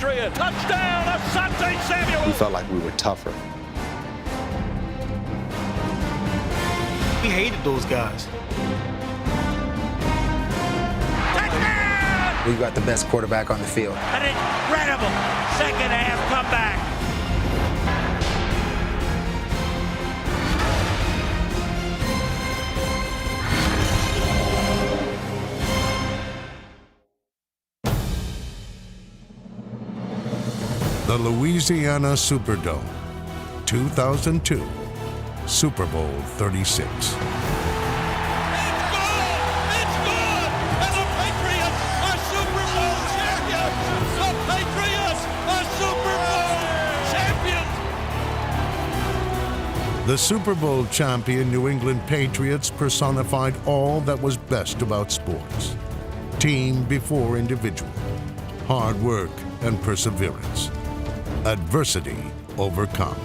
Patriots. Touchdown, Asante Samuel. We felt like we were tougher. We hated those guys. Touchdown! We've got the best quarterback on the field. An incredible second half comeback. The Louisiana Superdome, 2002, Super Bowl 36. It's good! And the Patriots are Super Bowl champions! The Patriots are Super Bowl champions! The Super Bowl champion New England Patriots personified all that was best about sports. Team before individual, hard work and perseverance, adversity overcome.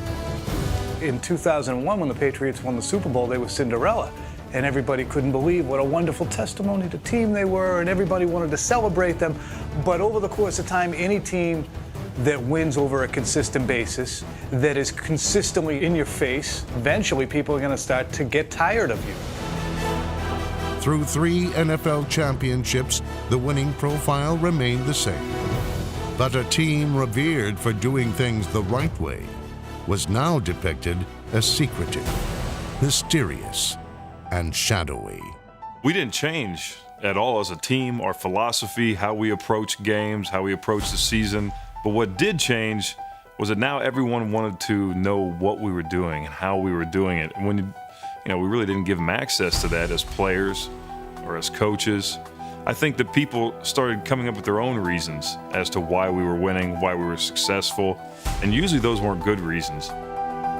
In 2001, when the Patriots won the Super Bowl, they were Cinderella, and everybody couldn't believe what a wonderful testimony to team they were, and everybody wanted to celebrate them. But over the course of time, any team that wins over a consistent basis, that is consistently in your face, eventually people are going to start to get tired of you. Through 3 NFL championships, the winning profile remained the same. But a team revered for doing things the right way was now depicted as secretive, mysterious, and shadowy. We didn't change at all as a team, our philosophy, how we approach games, how we approach the season. But what did change was that now everyone wanted to know what we were doing and how we were doing it. And when we really didn't give them access to that as players or as coaches. I think that people started coming up with their own reasons as to why we were winning, why we were successful, and usually those weren't good reasons.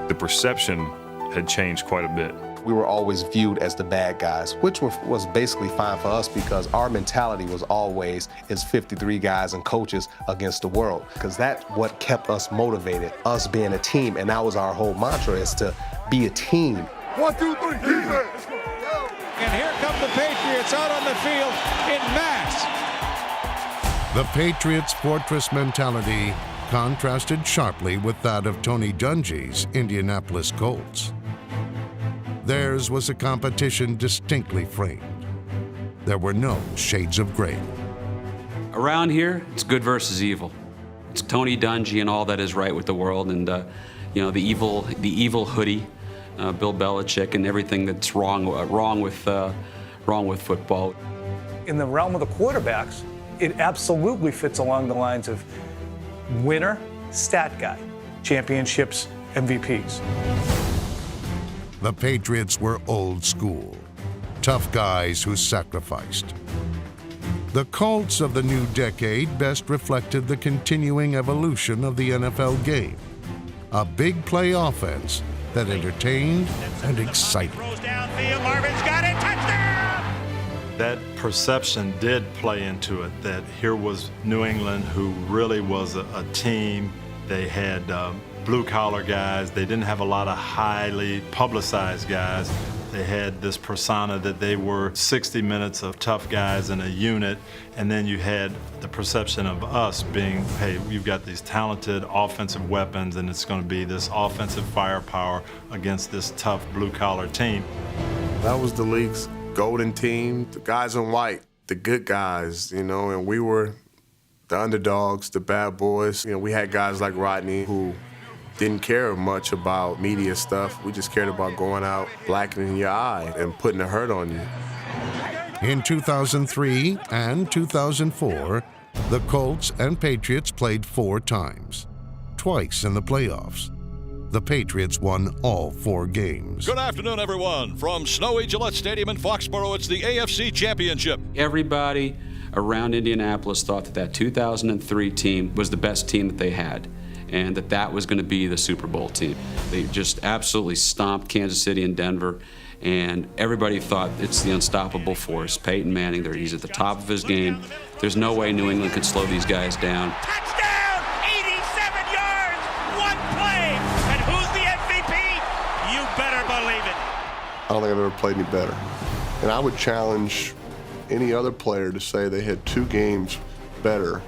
The perception had changed quite a bit. We were always viewed as the bad guys, which was basically fine for us because our mentality was always is 53 guys and coaches against the world, because that's what kept us motivated, us being a team, and that was our whole mantra, is to be a team. 1, 2, 3, defense! And here come the Patriots out on the field in mass. The Patriots' fortress mentality contrasted sharply with that of Tony Dungy's Indianapolis Colts. Theirs was a competition distinctly framed. There were no shades of gray. Around here, it's good versus evil. It's Tony Dungy and all that is right with the world, and the evil hoodie. Bill Belichick and everything that's wrong with football. In the realm of the quarterbacks, it absolutely fits along the lines of winner, stat guy, championships, MVPs. The Patriots were old school, tough guys who sacrificed. The Colts of the new decade best reflected the continuing evolution of the NFL game, a big play offense that entertained and excited. Throws downfield, Marvin's got it, touchdown! That perception did play into it, that here was New England, who really was a team. They had blue-collar guys. They didn't have a lot of highly publicized guys. They had this persona that they were 60 minutes of tough guys in a unit, and then you had the perception of us being, hey, you've got these talented offensive weapons, and it's going to be this offensive firepower against this tough blue-collar team. That was the league's golden team, the guys in white, the good guys, and we were the underdogs, the bad boys. We had guys like Rodney who didn't care much about media stuff. We just cared about going out, blackening your eye, and putting a hurt on you. In 2003 and 2004, the Colts and Patriots played 4 times, twice in the playoffs. The Patriots won all 4 games. Good afternoon, everyone. From snowy Gillette Stadium in Foxborough, it's the AFC Championship. Everybody around Indianapolis thought that 2003 team was the best team that they had, and that was going to be the Super Bowl team. They just absolutely stomped Kansas City and Denver, and everybody thought it's the unstoppable force. Peyton Manning, he's at the top of his game. There's no way New England could slow these guys down. Touchdown! 87 yards, 1 play, and who's the MVP? You better believe it. I don't think I've ever played any better. And I would challenge any other player to say they had 2 games better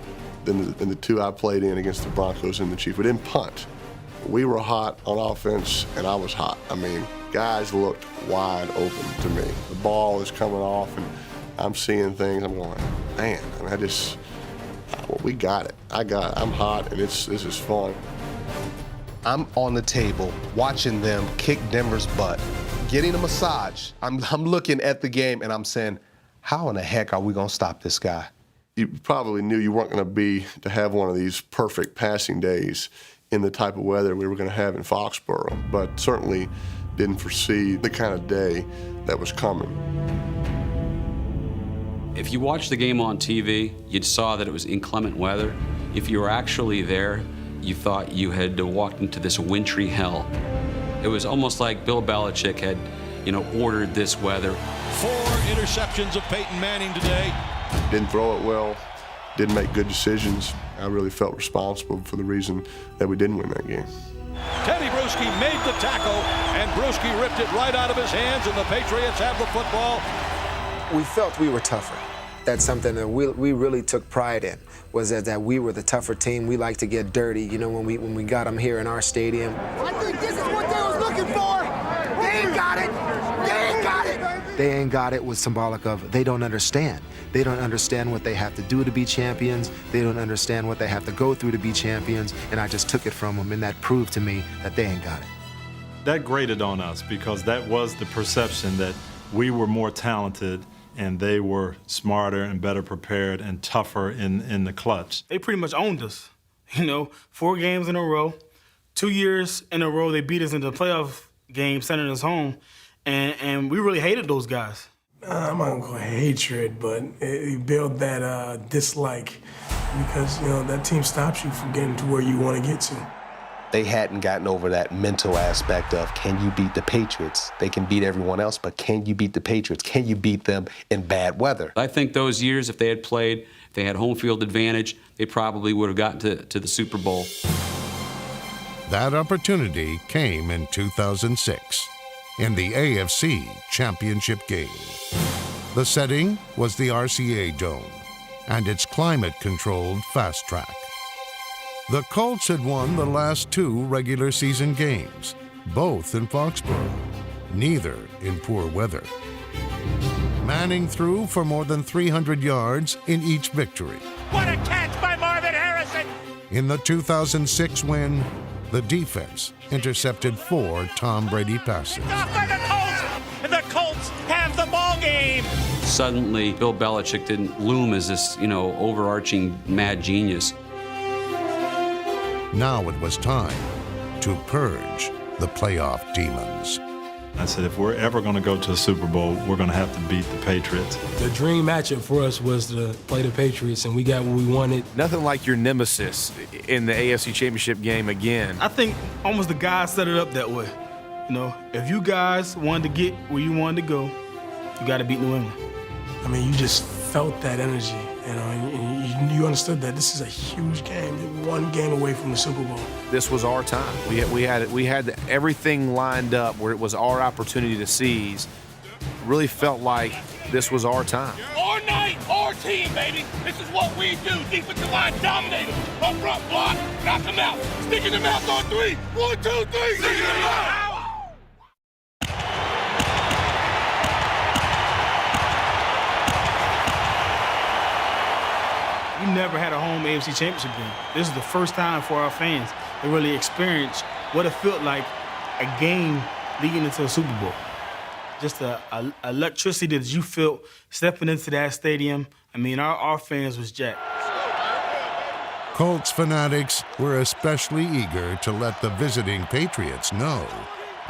than the two I played in against the Broncos and the Chiefs. We didn't punt. We were hot on offense, and I was hot. I mean, guys looked wide open to me. The ball is coming off, and I'm seeing things. I'm going, man, I mean, well, we got it. I got it. I'm hot, and this is fun. I'm on the table watching them kick Denver's butt, getting a massage. I'm looking at the game, and I'm saying, how in the heck are we going to stop this guy? You probably knew you weren't going to have one of these perfect passing days in the type of weather we were going to have in Foxborough, but certainly didn't foresee the kind of day that was coming. If you watched the game on TV, you saw that it was inclement weather. If you were actually there, you thought you had walked into this wintry hell. It was almost like Bill Belichick had, ordered this weather. 4 interceptions of Peyton Manning today. Didn't throw it well, didn't make good decisions. I really felt responsible for the reason that we didn't win that game. Teddy Bruschi made the tackle, and Bruschi ripped it right out of his hands, and the Patriots have the football. We felt we were tougher. That's something that we really took pride in, was that we were the tougher team. We like to get dirty, when we got them here in our stadium. I think this is what they was looking for. They ain't got it. They ain't got it. They ain't got it was symbolic of they don't understand. They don't understand what they have to do to be champions. They don't understand what they have to go through to be champions. And I just took it from them, and that proved to me that they ain't got it. That grated on us because that was the perception that we were more talented and they were smarter and better prepared and tougher in the clutch. They pretty much owned us. 4 games in a row, 2 years in a row, they beat us in the playoff game, sending us home, and we really hated those guys. I'm not going to hatred, but you build that dislike because, that team stops you from getting to where you want to get to. They hadn't gotten over that mental aspect of, can you beat the Patriots? They can beat everyone else, but can you beat the Patriots? Can you beat them in bad weather? I think those years, if they had played, if they had home field advantage, they probably would have gotten to the Super Bowl. That opportunity came in 2006 in the AFC Championship game. The setting was the RCA Dome and its climate-controlled fast track. The Colts had won the last 2 regular season games, both in Foxborough, neither in poor weather. Manning threw for more than 300 yards in each victory. What a catch by Marvin Harrison! In the 2006 win, the defense intercepted 4 Tom Brady passes. Off by the Colts, and the Colts have the ball game. Suddenly, Bill Belichick didn't loom as this, overarching mad genius. Now it was time to purge the playoff demons. I said, if we're ever going to go to the Super Bowl, we're going to have to beat the Patriots. The dream matchup for us was to play the Patriots, and we got what we wanted. Nothing like your nemesis in the AFC Championship game again. I think almost the guys set it up that way. If you guys wanted to get where you wanted to go, you got to beat New England. I mean, you just felt that energy, and you understood that this is a huge game. You're 1 game away from the Super Bowl. This was our time. We had everything lined up where it was our opportunity to seize. Really felt like this was our time. Our night, our team, baby. This is what we do. Defensive line dominator. Up front block, knock them out. Stick in the mouth on 3. 1, 2, 3. Stick in the mouth. We never had a home AFC Championship game. This is the first time for our fans to really experience what it felt like a game leading into a Super Bowl. Just a electricity that you felt stepping into that stadium. Our fans was jacked. Colts fanatics were especially eager to let the visiting Patriots know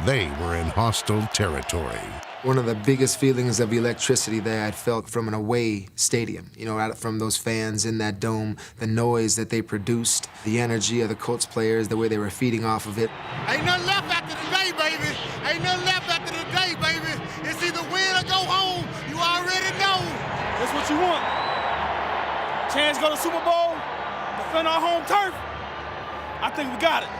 they were in hostile territory. One of the biggest feelings of electricity that I'd felt from an away stadium, from those fans in that dome, the noise that they produced, the energy of the Colts players, the way they were feeding off of it. Ain't nothing left after today, baby. Ain't nothing left after today, baby. It's either win or go home. You already know. That's what you want. Chance to go to the Super Bowl, defend our home turf. I think we got it.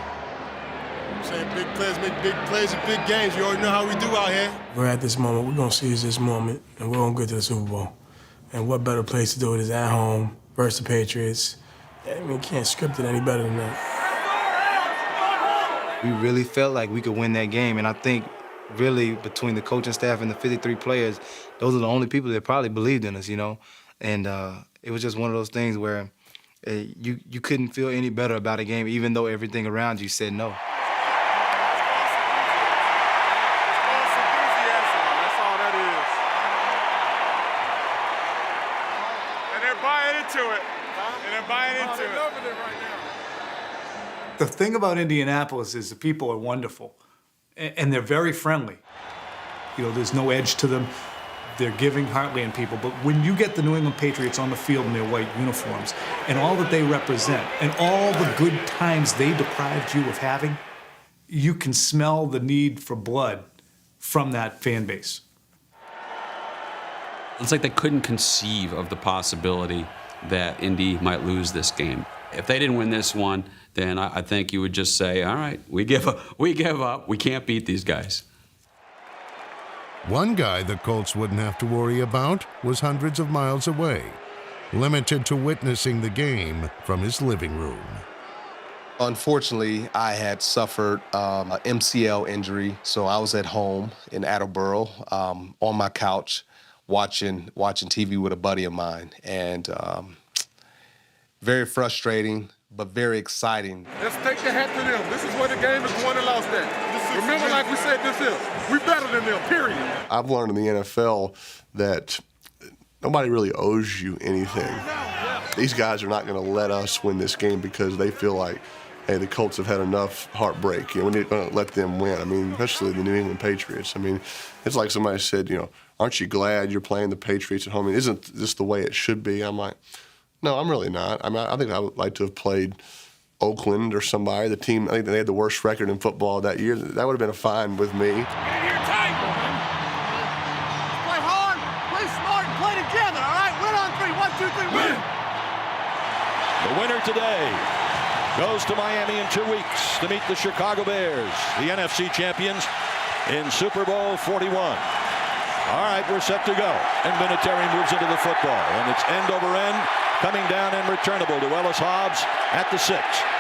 I'm saying big players make big plays in big games. You already know how we do out here. We're at this moment. We're going to seize this moment, and we're going to get to the Super Bowl. And what better place to do it is at home versus the Patriots. I mean, you can't script it any better than that. We really felt like we could win that game, and I think really between the coaching staff and the 53 players, those are the only people that probably believed in us, you know? And it was just one of those things where you couldn't feel any better about a game, even though everything around you said no. The thing about Indianapolis is the people are wonderful, and they're very friendly. You know, there's no edge to them. They're giving, heartland people. But when you get the New England Patriots on the field in their white uniforms, and all that they represent, and all the good times they deprived you of having, you can smell the need for blood from that fan base. It's like they couldn't conceive of the possibility that Indy might lose this game. If they didn't win this one, then I think you would just say, all right, we give up, we can't beat these guys. One guy the Colts wouldn't have to worry about was hundreds of miles away, limited to witnessing the game from his living room. Unfortunately, I had suffered an MCL injury, so I was at home in Attleboro on my couch watching TV with a buddy of mine, and very frustrating, but very exciting. Let's take the hat to them. This is where the game is won and lost at. Remember, like we said this year, we better than them, period. I've learned in the NFL that nobody really owes you anything. These guys are not going to let us win this game because they feel like, hey, the Colts have had enough heartbreak. You know, we're going to let them win. I mean, especially the New England Patriots. I mean, it's like somebody said, you know, aren't you glad you're playing the Patriots at home? I mean, isn't this the way it should be? I'm like, no, I'm really not. I mean, I think I would like to have played Oakland or somebody. The team, I think they had the worst record in football that year. That would have been a fine with me. Play hard, play smart, and play together, all right? Win on three. 1, 2, 3, win! The winner today goes to Miami in 2 weeks to meet the Chicago Bears, the NFC champions, in Super Bowl 41. All right, we're set to go. And Vinatieri moves into the football, and it's end over end. Coming down and returnable to Ellis Hobbs at the 6.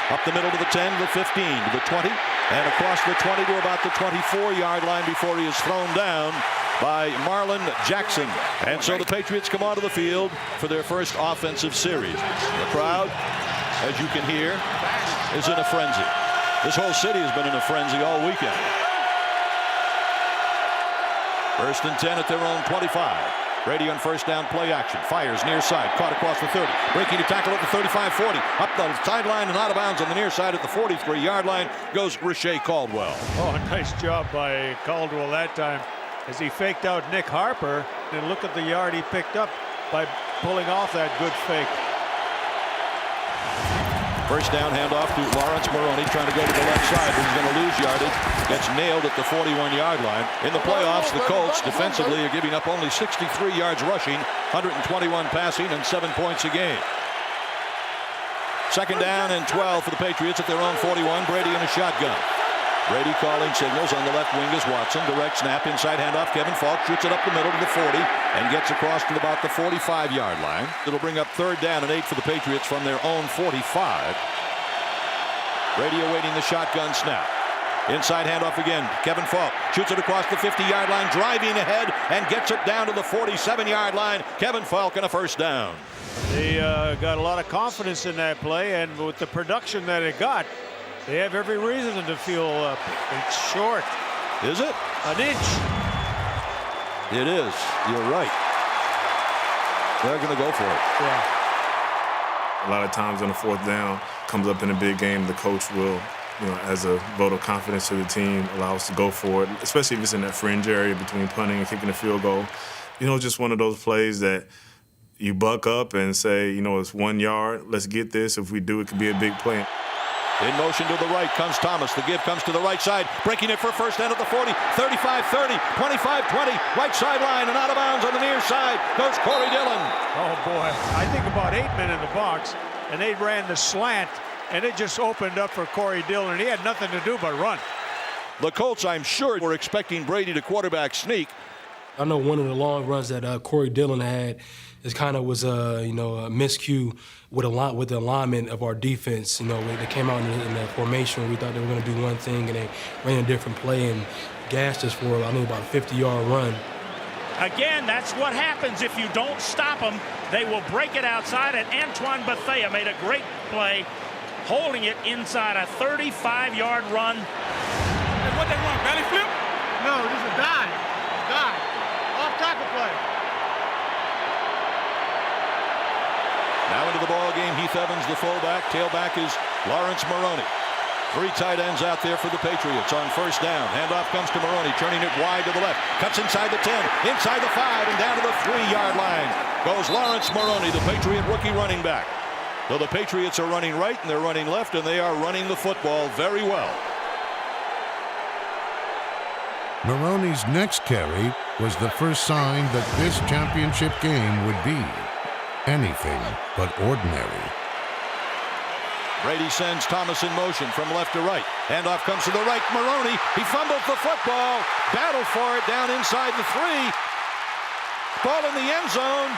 Up the middle to the 10, to the 15, to the 20, and across the 20 to about the 24-yard line before he is thrown down by Marlon Jackson. And so the Patriots come onto the field for their first offensive series. The crowd, as you can hear, is in a frenzy. This whole city has been in a frenzy all weekend. First and 10 at their own 25. Brady on first down play action. Fires near side. Caught across the 30. Breaking to tackle at the 35-40. Up the sideline and out of bounds on the near side at the 43-yard line goes Rashae Caldwell. Oh, nice job by Caldwell that time as he faked out Nick Harper. And look at the yard he picked up by pulling off that good fake. First down handoff to Lawrence Maroney trying to go to the left side, but he's going to lose yardage. Gets nailed at the 41-yard line. In the playoffs, the Colts defensively are giving up only 63 yards rushing, 121 passing, and 7 points a game. Second down and 12 for the Patriots at their own 41. Brady in a shotgun. Brady calling signals on the left wing is Watson. Direct snap, inside handoff. Kevin Falk shoots it up the middle to the 40 and gets across to about the 45-yard line. It'll bring up third down and 8 for the Patriots from their own 45. Brady awaiting the shotgun snap. Inside handoff again. Kevin Falk shoots it across the 50-yard line, driving ahead and gets it down to the 47-yard line. Kevin Falk and a first down. They got a lot of confidence in that play, and with the production that it got, they have every reason to feel it's short. Is it? An inch. It is. You're right. They're going to go for it. Yeah. A lot of times on the fourth down, comes up in a big game, the coach will, you know, as a vote of confidence to the team, allow us to go for it, especially if it's in that fringe area between punting and kicking a field goal. You know, just one of those plays that you buck up and say, you know, it's 1 yard. Let's get this. If we do, it could be a big play. In motion to the right comes Thomas. The give comes to the right side. Breaking it for first down at the 40, 35-30, 25-20. Right sideline and out of bounds on the near side goes Corey Dillon. Oh, boy. I think about 8 men in the box, and they ran the slant, and it just opened up for Corey Dillon. He had nothing to do but run. The Colts, I'm sure, were expecting Brady to quarterback sneak. I know one of the long runs that Corey Dillon had is kind of was a miscue with the alignment of our defense. They came out in the formation. We thought they were going to do one thing, and they ran a different play and gassed us for, I think, about a 50-yard run. Again, that's what happens if you don't stop them. They will break it outside, and Antoine Bethea made a great play, holding it inside a 35-yard run. And what they run, belly flip? No, this is a dive. Dive. Off tackle play. Now into the ball game, Heath Evans, the fullback. Tailback is Lawrence Maroney. 3 tight ends out there for the Patriots on first down. Handoff comes to Maroney, turning it wide to the left. Cuts inside the 10, inside the 5, and down to the 3-yard line goes Lawrence Maroney, the Patriot rookie running back. So the Patriots are running right and they're running left, and they are running the football very well. Maroney's next carry was the first sign that this championship game would be anything but ordinary. Brady sends Thomas in motion from left to right. Handoff comes to the right. Maroney, he fumbled the football. Battled for it down inside the 3. Ball in the end zone.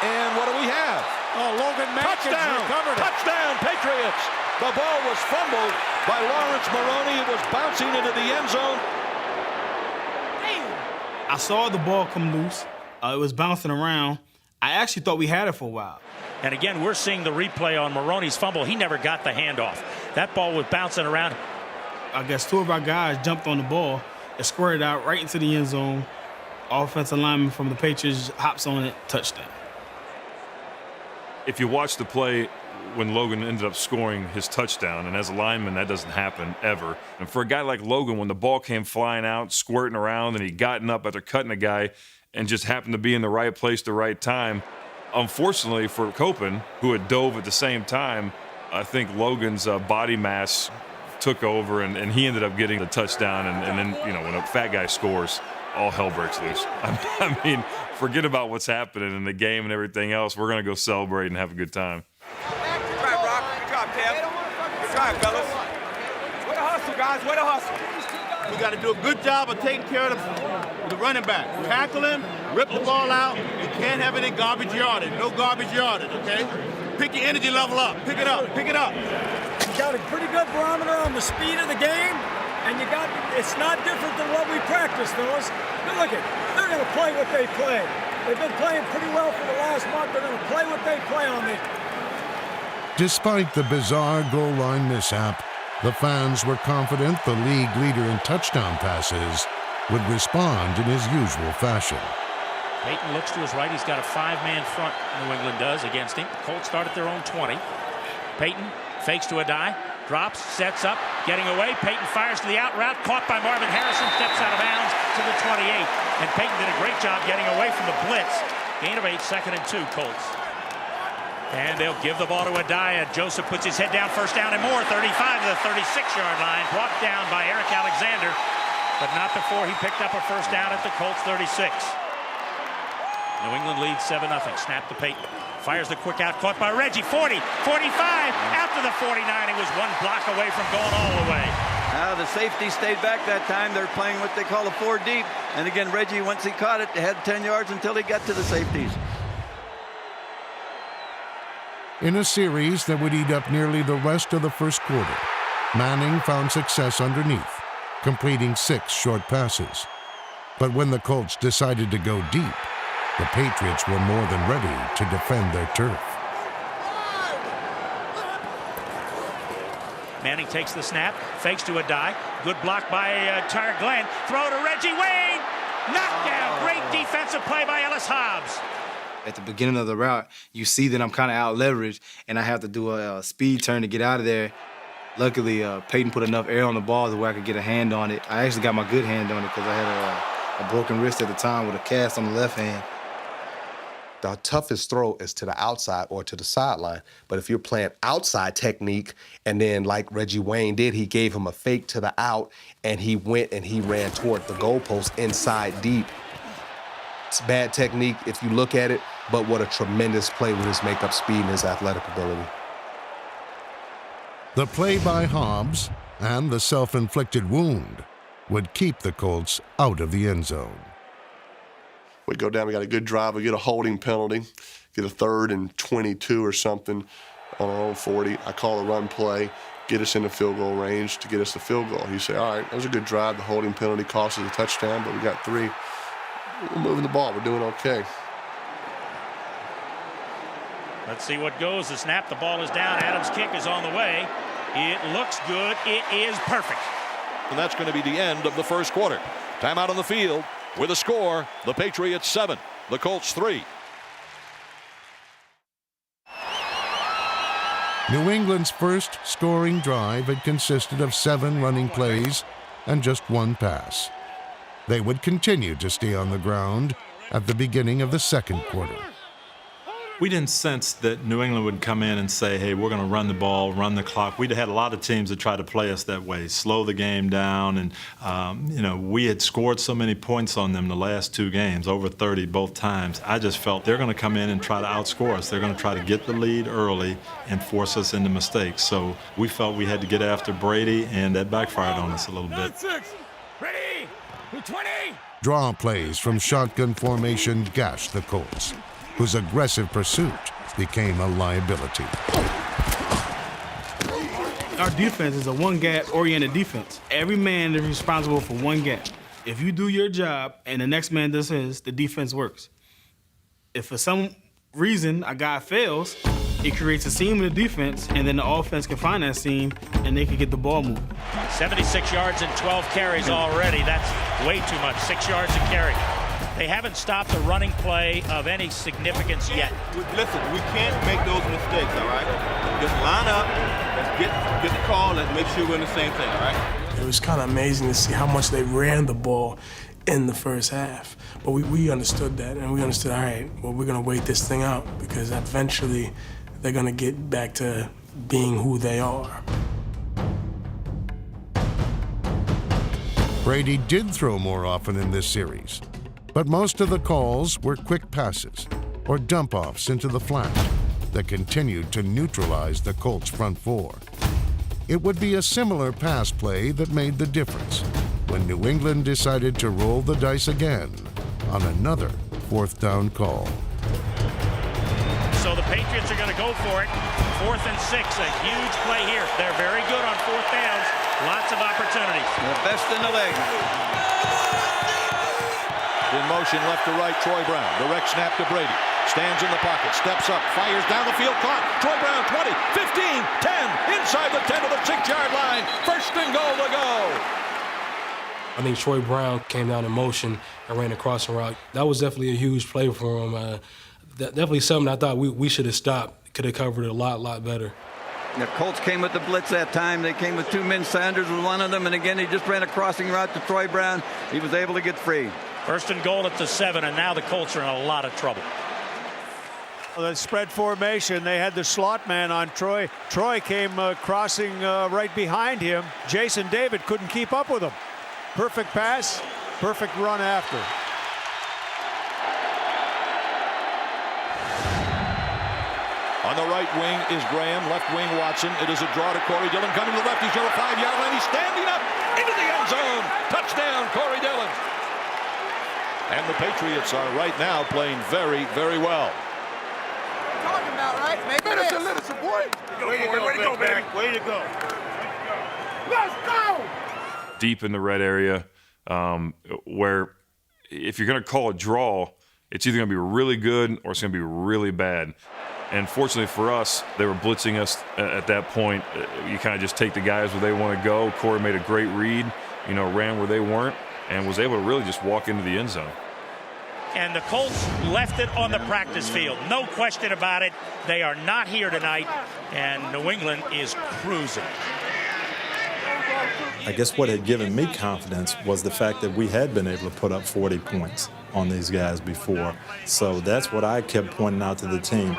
And what do we have? Oh, Logan Mackins recovered it. Touchdown, Patriots. The ball was fumbled by Lawrence Maroney. It was bouncing into the end zone. I saw the ball come loose. It was bouncing around. I actually thought we had it for a while. And again, we're seeing the replay on Maroney's fumble. He never got the handoff. That ball was bouncing around. I guess 2 of our guys jumped on the ball and squared it out right into the end zone. Offensive lineman from the Patriots hops on it, touchdown. If you watch the play when Logan ended up scoring his touchdown, and as a lineman, that doesn't happen ever. And for a guy like Logan, when the ball came flying out, squirting around, and he gotten up after cutting a guy and just happened to be in the right place at the right time, unfortunately for Copen, who had dove at the same time, I think Logan's body mass took over, and he ended up getting the touchdown. And then, when a fat guy scores, all hell breaks loose. I mean, forget about what's happening in the game and everything else. We're going to go celebrate and have a good time. Good drive, Brock. Good job, Kev. Good drive, fellas. Way to hustle, guys. Way to hustle. We got to do a good job of taking care of the running back. Tackle him, rip the ball out. You can't have any garbage yardage. No garbage yardage, okay? Pick your energy level up. Pick it up. Pick it up. You got a pretty good barometer on the speed of the game, and it's not different than what we practiced, fellas. But look they're going to play what they play. They've been playing pretty well for the last month. They're going to play what they play on me. Despite the bizarre goal line mishap, the fans were confident the league leader in touchdown passes would respond in his usual fashion. Peyton looks to his right. He's got a 5-man front, New England does, against him. The Colts start at their own 20. Peyton fakes to a die, drops, sets up, getting away. Peyton fires to the out route, caught by Marvin Harrison, steps out of bounds to the 28. And Peyton did a great job getting away from the blitz. Gain of 8, 2nd and 2, Colts. And they'll give the ball to Adaya. Joseph puts his head down, first down and more, 35 to the 36-yard line. Brought down by Eric Alexander, but not before he picked up a first down at the Colts 36. New England leads 7-0. Snap to Peyton. Fires the quick out, caught by Reggie. 40, 45, out to the 49. He was 1 block away from going all the way. The safety stayed back that time. They're playing what they call a 4 deep. And again, Reggie, once he caught it, had 10 yards until he got to the safeties. In a series that would eat up nearly the rest of the first quarter, Manning found success underneath, completing 6 short passes. But when the Colts decided to go deep, the Patriots were more than ready to defend their turf. Manning takes the snap, fakes to a die. Good block by Tyre Glenn. Throw to Reggie Wayne. Knockdown. Great defensive play by Ellis Hobbs. At the beginning of the route, you see that I'm kind of out leveraged, and I have to do a speed turn to get out of there. Luckily, Peyton put enough air on the ball to where I could get a hand on it. I actually got my good hand on it because I had a broken wrist at the time with a cast on the left hand. The toughest throw is to the outside or to the sideline. But if you're playing outside technique, and then like Reggie Wayne did, he gave him a fake to the out, and he went and he ran toward the goalpost inside deep. It's bad technique if you look at it, but what a tremendous play with his makeup speed and his athletic ability. The play by Hobbs and the self-inflicted wound would keep the Colts out of the end zone. We go down, we got a good drive, we get a holding penalty, get a 3rd and 22 or something on our own 40. I call a run play, get us in the field goal range to get us the field goal. You say, all right, that was a good drive. The holding penalty cost us a touchdown, but we got 3. We're moving the ball. We're doing okay. Let's see what goes. The snap, the ball is down. Adams' kick is on the way. It looks good. It is perfect. And that's going to be the end of the first quarter. Timeout on the field with a score. The Patriots 7, the Colts 3. New England's first scoring drive had consisted of 7 running plays and just 1 pass. They would continue to stay on the ground at the beginning of the second quarter. We didn't sense that New England would come in and say, hey, we're going to run the ball, run the clock. We'd had a lot of teams that tried to play us that way, slow the game down. And, we had scored so many points on them the last 2 games, over 30 both times. I just felt they're going to come in and try to outscore us. They're going to try to get the lead early and force us into mistakes. So we felt we had to get after Brady, and that backfired on us a little bit. Ready? 20. Draw plays from shotgun formation gashed the Colts, whose aggressive pursuit became a liability. Our defense is a one-gap oriented defense. Every man is responsible for one gap. If you do your job and the next man does his, the defense works. If for some reason a guy fails, it creates a seam in the defense, and then the offense can find that seam and they can get the ball moving. 76 yards and 12 carries already. That's way too much. 6 yards a carry. They haven't stopped a running play of any significance yet. Listen, we can't make those mistakes, all right? Just line up, let's get the call, let's make sure we're in the same thing, all right? It was kind of amazing to see how much they ran the ball in the first half. But we understood that, and we understood, all right, well, we're going to wait this thing out because eventually they're going to get back to being who they are. Brady did throw more often in this series, but most of the calls were quick passes or dump-offs into the flat that continued to neutralize the Colts' front 4. It would be a similar pass play that made the difference when New England decided to roll the dice again on another 4th down call. So the Patriots are going to go for it. 4th and 6, a huge play here. They're very good on 4th downs. Lots of opportunities. The best in the league. In motion, left to right, Troy Brown. Direct snap to Brady. Stands in the pocket, steps up, fires down the field, caught. Troy Brown, 20, 15, 10, inside the 10 to the 6-yard line. 1st and goal to go. I think Troy Brown came down in motion and ran a crossing route. That was definitely a huge play for him. Definitely something I thought we should have stopped. Could have covered it a lot better. The Colts came with the blitz that time. They came with 2 men. Sanders was one of them, and again, he just ran a crossing route to Troy Brown. He was able to get free. 1st and goal at the 7, and now the Colts are in a lot of trouble. The spread formation, they had the slot man on Troy. Troy came crossing right behind him. Jason David couldn't keep up with him. Perfect pass, perfect run after. On the right wing is Graham, left wing Watson. It is a draw to Corey Dillon coming to the left. He's on the 5-yard line. He's standing up into the end zone. Touchdown, Corey Dillon. And the Patriots are right now playing very, very well. Talking about, right? Maybe Listen, boy. Way to go, baby. Way to go. Let's go. Deep in the red area, where if you're going to call a draw, it's either going to be really good or it's going to be really bad. And fortunately for us, they were blitzing us at that point. You kind of just take the guys where they want to go. Corey made a great read, ran where they weren't, and was able to really just walk into the end zone. And the Colts left it on the practice field. No question about it. They are not here tonight, and New England is cruising. I guess what had given me confidence was the fact that we had been able to put up 40 points on these guys before. So that's what I kept pointing out to the team.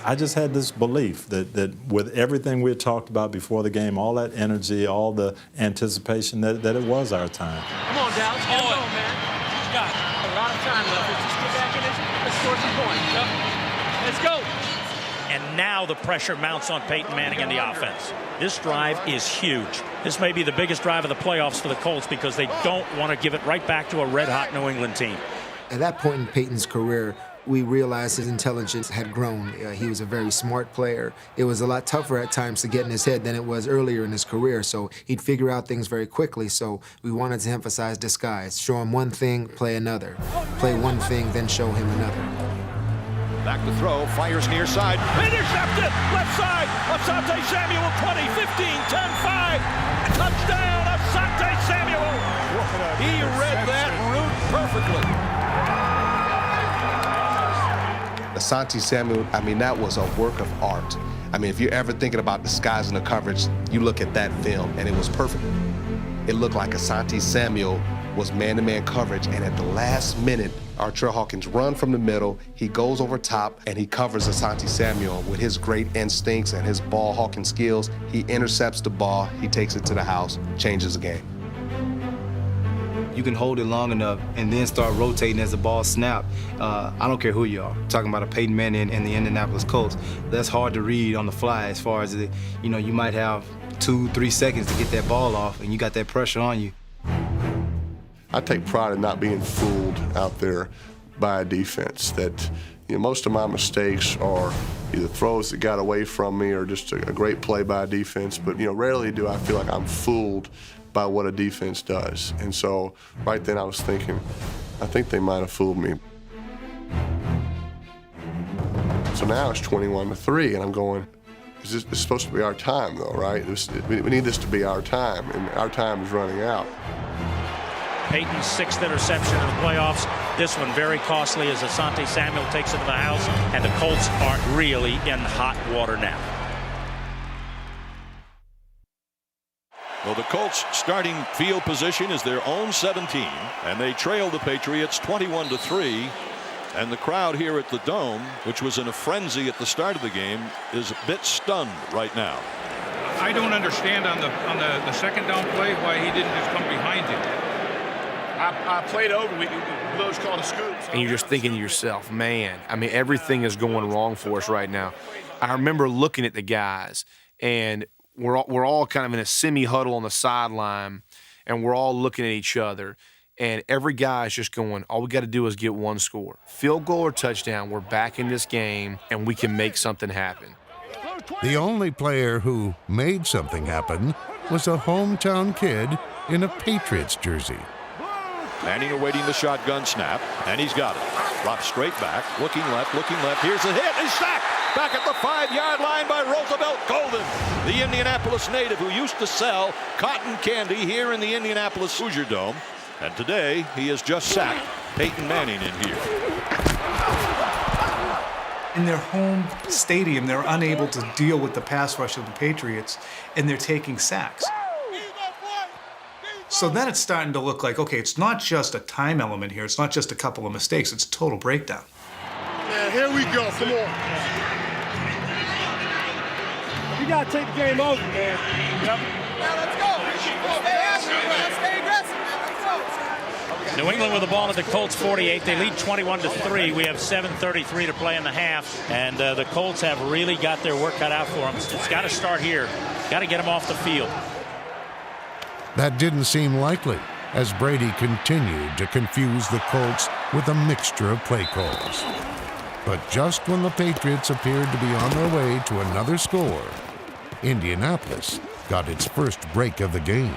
I just had this belief that with everything we had talked about before the game, all that energy, all the anticipation, that it was our time. Come on, Dallas. Get on, man. You got a lot of time left. Let's just get back in this. Let's score some points. Yep. Let's go. And now the pressure mounts on Peyton Manning and the offense. This drive is huge. This may be the biggest drive of the playoffs for the Colts because they don't want to give it right back to a red-hot New England team. At that point in Peyton's career, we realized his intelligence had grown. He was a very smart player. It was a lot tougher at times to get in his head than it was earlier in his career, so he'd figure out things very quickly, so we wanted to emphasize disguise. Show him one thing, play another. Play one thing, then show him another. Back to throw, fires near side. Intercepted! Left side! Asante Samuel, 20, 15, 10, 5. Touchdown, Asante Samuel! He read that route perfectly. Asante Samuel, I mean, that was a work of art. I mean, if you're ever thinking about disguising the coverage, you look at that film, and it was perfect. It looked like Asante Samuel was man-to-man coverage, and at the last minute, Artrell Hawkins run from the middle, he goes over top, and he covers Asante Samuel with his great instincts and his ball hawking skills. He intercepts the ball, he takes it to the house, changes the game. You can hold it long enough and then start rotating as the ball snaps. I don't care who you are. Talking about a Peyton Manning and the Indianapolis Colts, that's hard to read on the fly as far as, you might have 2-3 seconds to get that ball off and you got that pressure on you. I take pride in not being fooled out there by a defense. That most of my mistakes are either throws that got away from me or just a great play by a defense. But rarely do I feel like I'm fooled by what a defense does. And so right then I was thinking, I think they might have fooled me. So now it's 21-3, and I'm going, this is supposed to be our time though, right? We need this to be our time, and our time is running out. Peyton's 6th interception in the playoffs. This one very costly as Asante Samuel takes it to the house, and the Colts are really in hot water now. Well, the Colts starting field position is their own 17, and they trail the Patriots 21-3. And the crowd here at the Dome, which was in a frenzy at the start of the game, is a bit stunned right now. I don't understand on the second down play why he didn't just come behind him. I played over. Those called a scoop. And you're just thinking to yourself, man, I mean, everything is going wrong for us right now. I remember looking at the guys, and we're all kind of in a semi-huddle on the sideline, and we're all looking at each other. And every guy is just going, all we got to do is get one score. Field goal or touchdown, we're back in this game, and we can make something happen. The only player who made something happen was a hometown kid in a Patriots jersey. Manning awaiting the shotgun snap, and he's got it. Drops straight back, looking left. Here's a hit. He's sacked back at the 5-yard line by Roosevelt Golden, the Indianapolis native who used to sell cotton candy here in the Indianapolis Hoosier Dome. And today, he has just sacked Peyton Manning in here. In their home stadium, they're unable to deal with the pass rush of the Patriots, and they're taking sacks. So then it's starting to look like, okay, it's not just a time element here. It's not just a couple of mistakes. It's a total breakdown. Man, here we go. Come on. You got to take the game over, man. Yep. Now let's go. Stay aggressive. New England with the ball at the Colts 48. They lead 21-3. We have 7:33 to play in the half, and the Colts have really got their work cut out for them. It's got to start here. Got to get them off the field. That didn't seem likely as Brady continued to confuse the Colts with a mixture of play calls. But just when the Patriots appeared to be on their way to another score, Indianapolis got its first break of the game.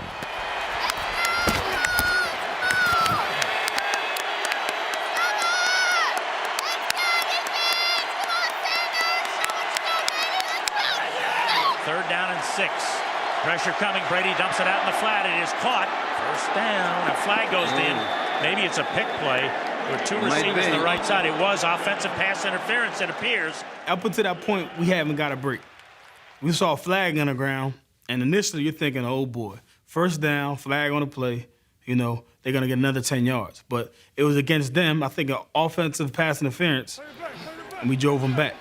Third down and 6. Pressure coming. Brady dumps it out in the flat. It is caught. First down. A flag goes in. Maybe it's a pick play with two receivers on the right side. It was offensive pass interference, it appears. Up until that point, we haven't got a break. We saw a flag on the ground, and initially you're thinking, oh boy, first down, flag on the play, they're going to get another 10 yards. But it was against them, I think, an offensive pass interference, and we drove them back.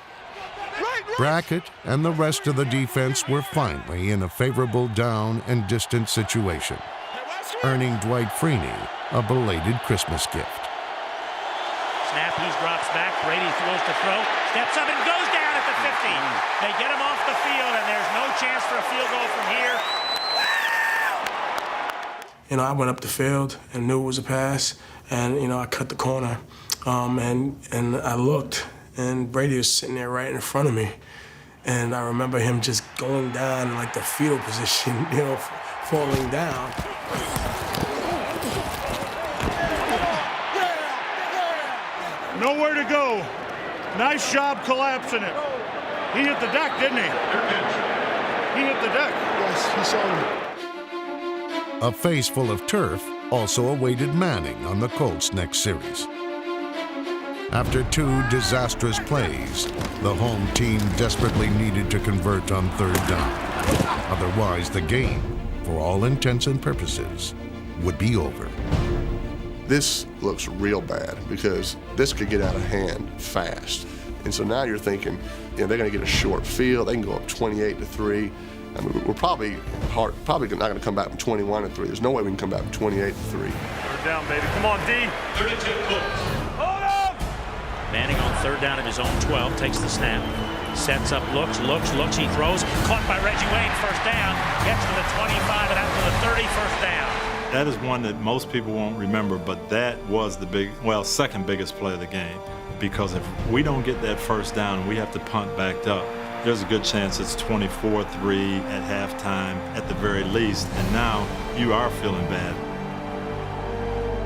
Brackett and the rest of the defense were finally in a favorable down and distance situation, earning Dwight Freeney a belated Christmas gift. Snap, he drops back. Brady throws to throw, steps up and goes down at the 50. They get him off the field, and there's no chance for a field goal from here. I went up the field and knew it was a pass, and I cut the corner, and I looked, and Brady was sitting there right in front of me, and I remember him just going down in like the fetal position, falling down. Nowhere to go. Nice job collapsing it. He hit the deck, didn't he? He hit the deck. Yes, he saw me. A face full of turf also awaited Manning on the Colts' next series. After 2 disastrous plays, the home team desperately needed to convert on 3rd down. Otherwise, the game, for all intents and purposes, would be over. This looks real bad because this could get out of hand fast. And so now you're thinking, they're going to get a short field. They can go up 28-3. I mean, we're probably not going to come back from 21-3. There's no way we can come back from 28-3. Third down, baby. Come on, D. 32 Colts. Hold up! Manning on 3rd down at his own 12, takes the snap. Sets up, looks, he throws. Caught by Reggie Wayne, 1st down. Gets to the 25 and out to the 30, 1st down. That is one that most people won't remember, but that was the second biggest play of the game. Because if we don't get that 1st down and we have to punt back up, there's a good chance it's 24-3 at halftime at the very least, and now you are feeling bad.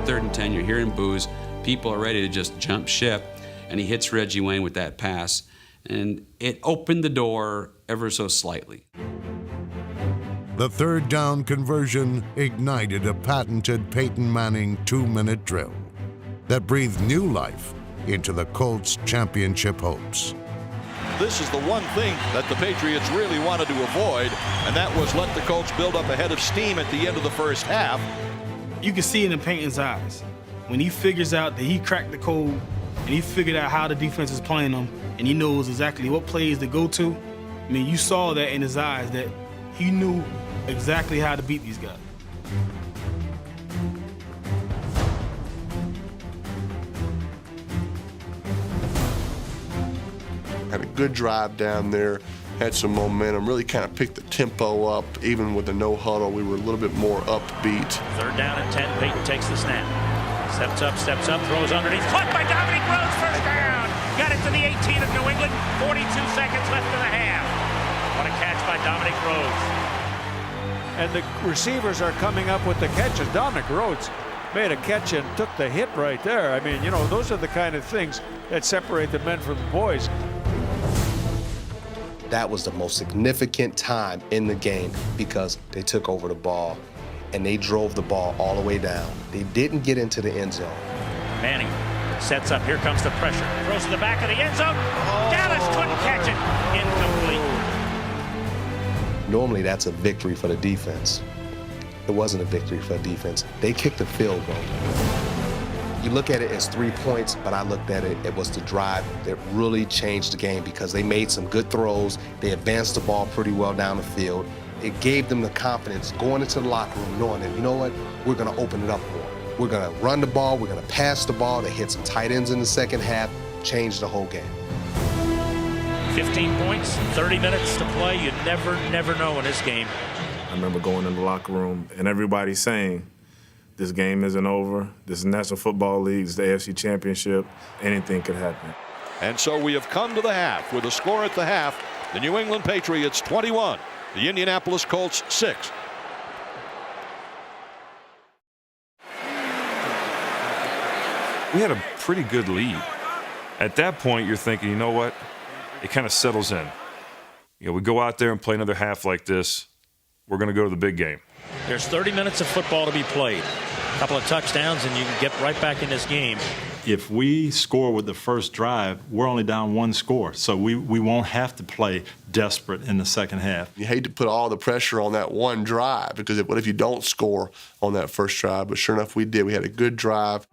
3rd and 10, you're hearing boos. People are ready to just jump ship, and he hits Reggie Wayne with that pass, and it opened the door ever so slightly. The 3rd down conversion ignited a patented Peyton Manning 2-minute drill that breathed new life into the Colts' championship hopes. This is the one thing that the Patriots really wanted to avoid, and that was let the Colts build up a head of steam at the end of the 1st half. You can see in the Peyton's eyes when he figures out that he cracked the code and he figured out how the defense is playing him and he knows exactly what plays to go to. I mean, you saw that in his eyes that he knew exactly how to beat these guys. Had a good drive down there, had some momentum, really kind of picked the tempo up. Even with the no huddle, we were a little bit more upbeat. 3rd down and 10, Peyton takes the snap. Steps up, throws underneath. Caught by Dominic Rhodes, 1st down. Got it to the 18 of New England, 42 seconds left in the half. What a catch by Dominic Rhodes. And the receivers are coming up with the catches. Dominic Rhodes made a catch and took the hit right there. I mean, those are the kind of things that separate the men from the boys. That was the most significant time in the game because they took over the ball and they drove the ball all the way down. They didn't get into the end zone. Manning sets up. Here comes the pressure. Throws to the back of the end zone. Dallas couldn't catch it. Incomplete. Normally, that's a victory for the defense. It wasn't a victory for the defense. They kicked a field goal. You look at it as 3 points, but I looked at it, it was the drive that really changed the game because they made some good throws. They advanced the ball pretty well down the field. It gave them the confidence going into the locker room knowing that, you know what, we're going to open it up more. We're going to run the ball, we're going to pass the ball. They hit some tight ends in the 2nd half, changed the whole game. 15 points, 30 minutes to play. You never know in this game. I remember going in the locker room and everybody saying, this game isn't over. This is National Football League. It's the AFC Championship. Anything could happen. And so we have come to the half with a score at the half. The New England Patriots 21, the Indianapolis Colts 6. We had a pretty good lead. At that point, you're thinking, you know what? It kind of settles in. We go out there and play another half like this. We're going to go to the big game. There's 30 minutes of football to be played. A couple of touchdowns, and you can get right back in this game. If we score with the first drive, we're only down 1 score, so we won't have to play desperate in the 2nd half. You hate to put all the pressure on that one drive because what if you don't score on that first drive? But sure enough, we did. We had a good drive.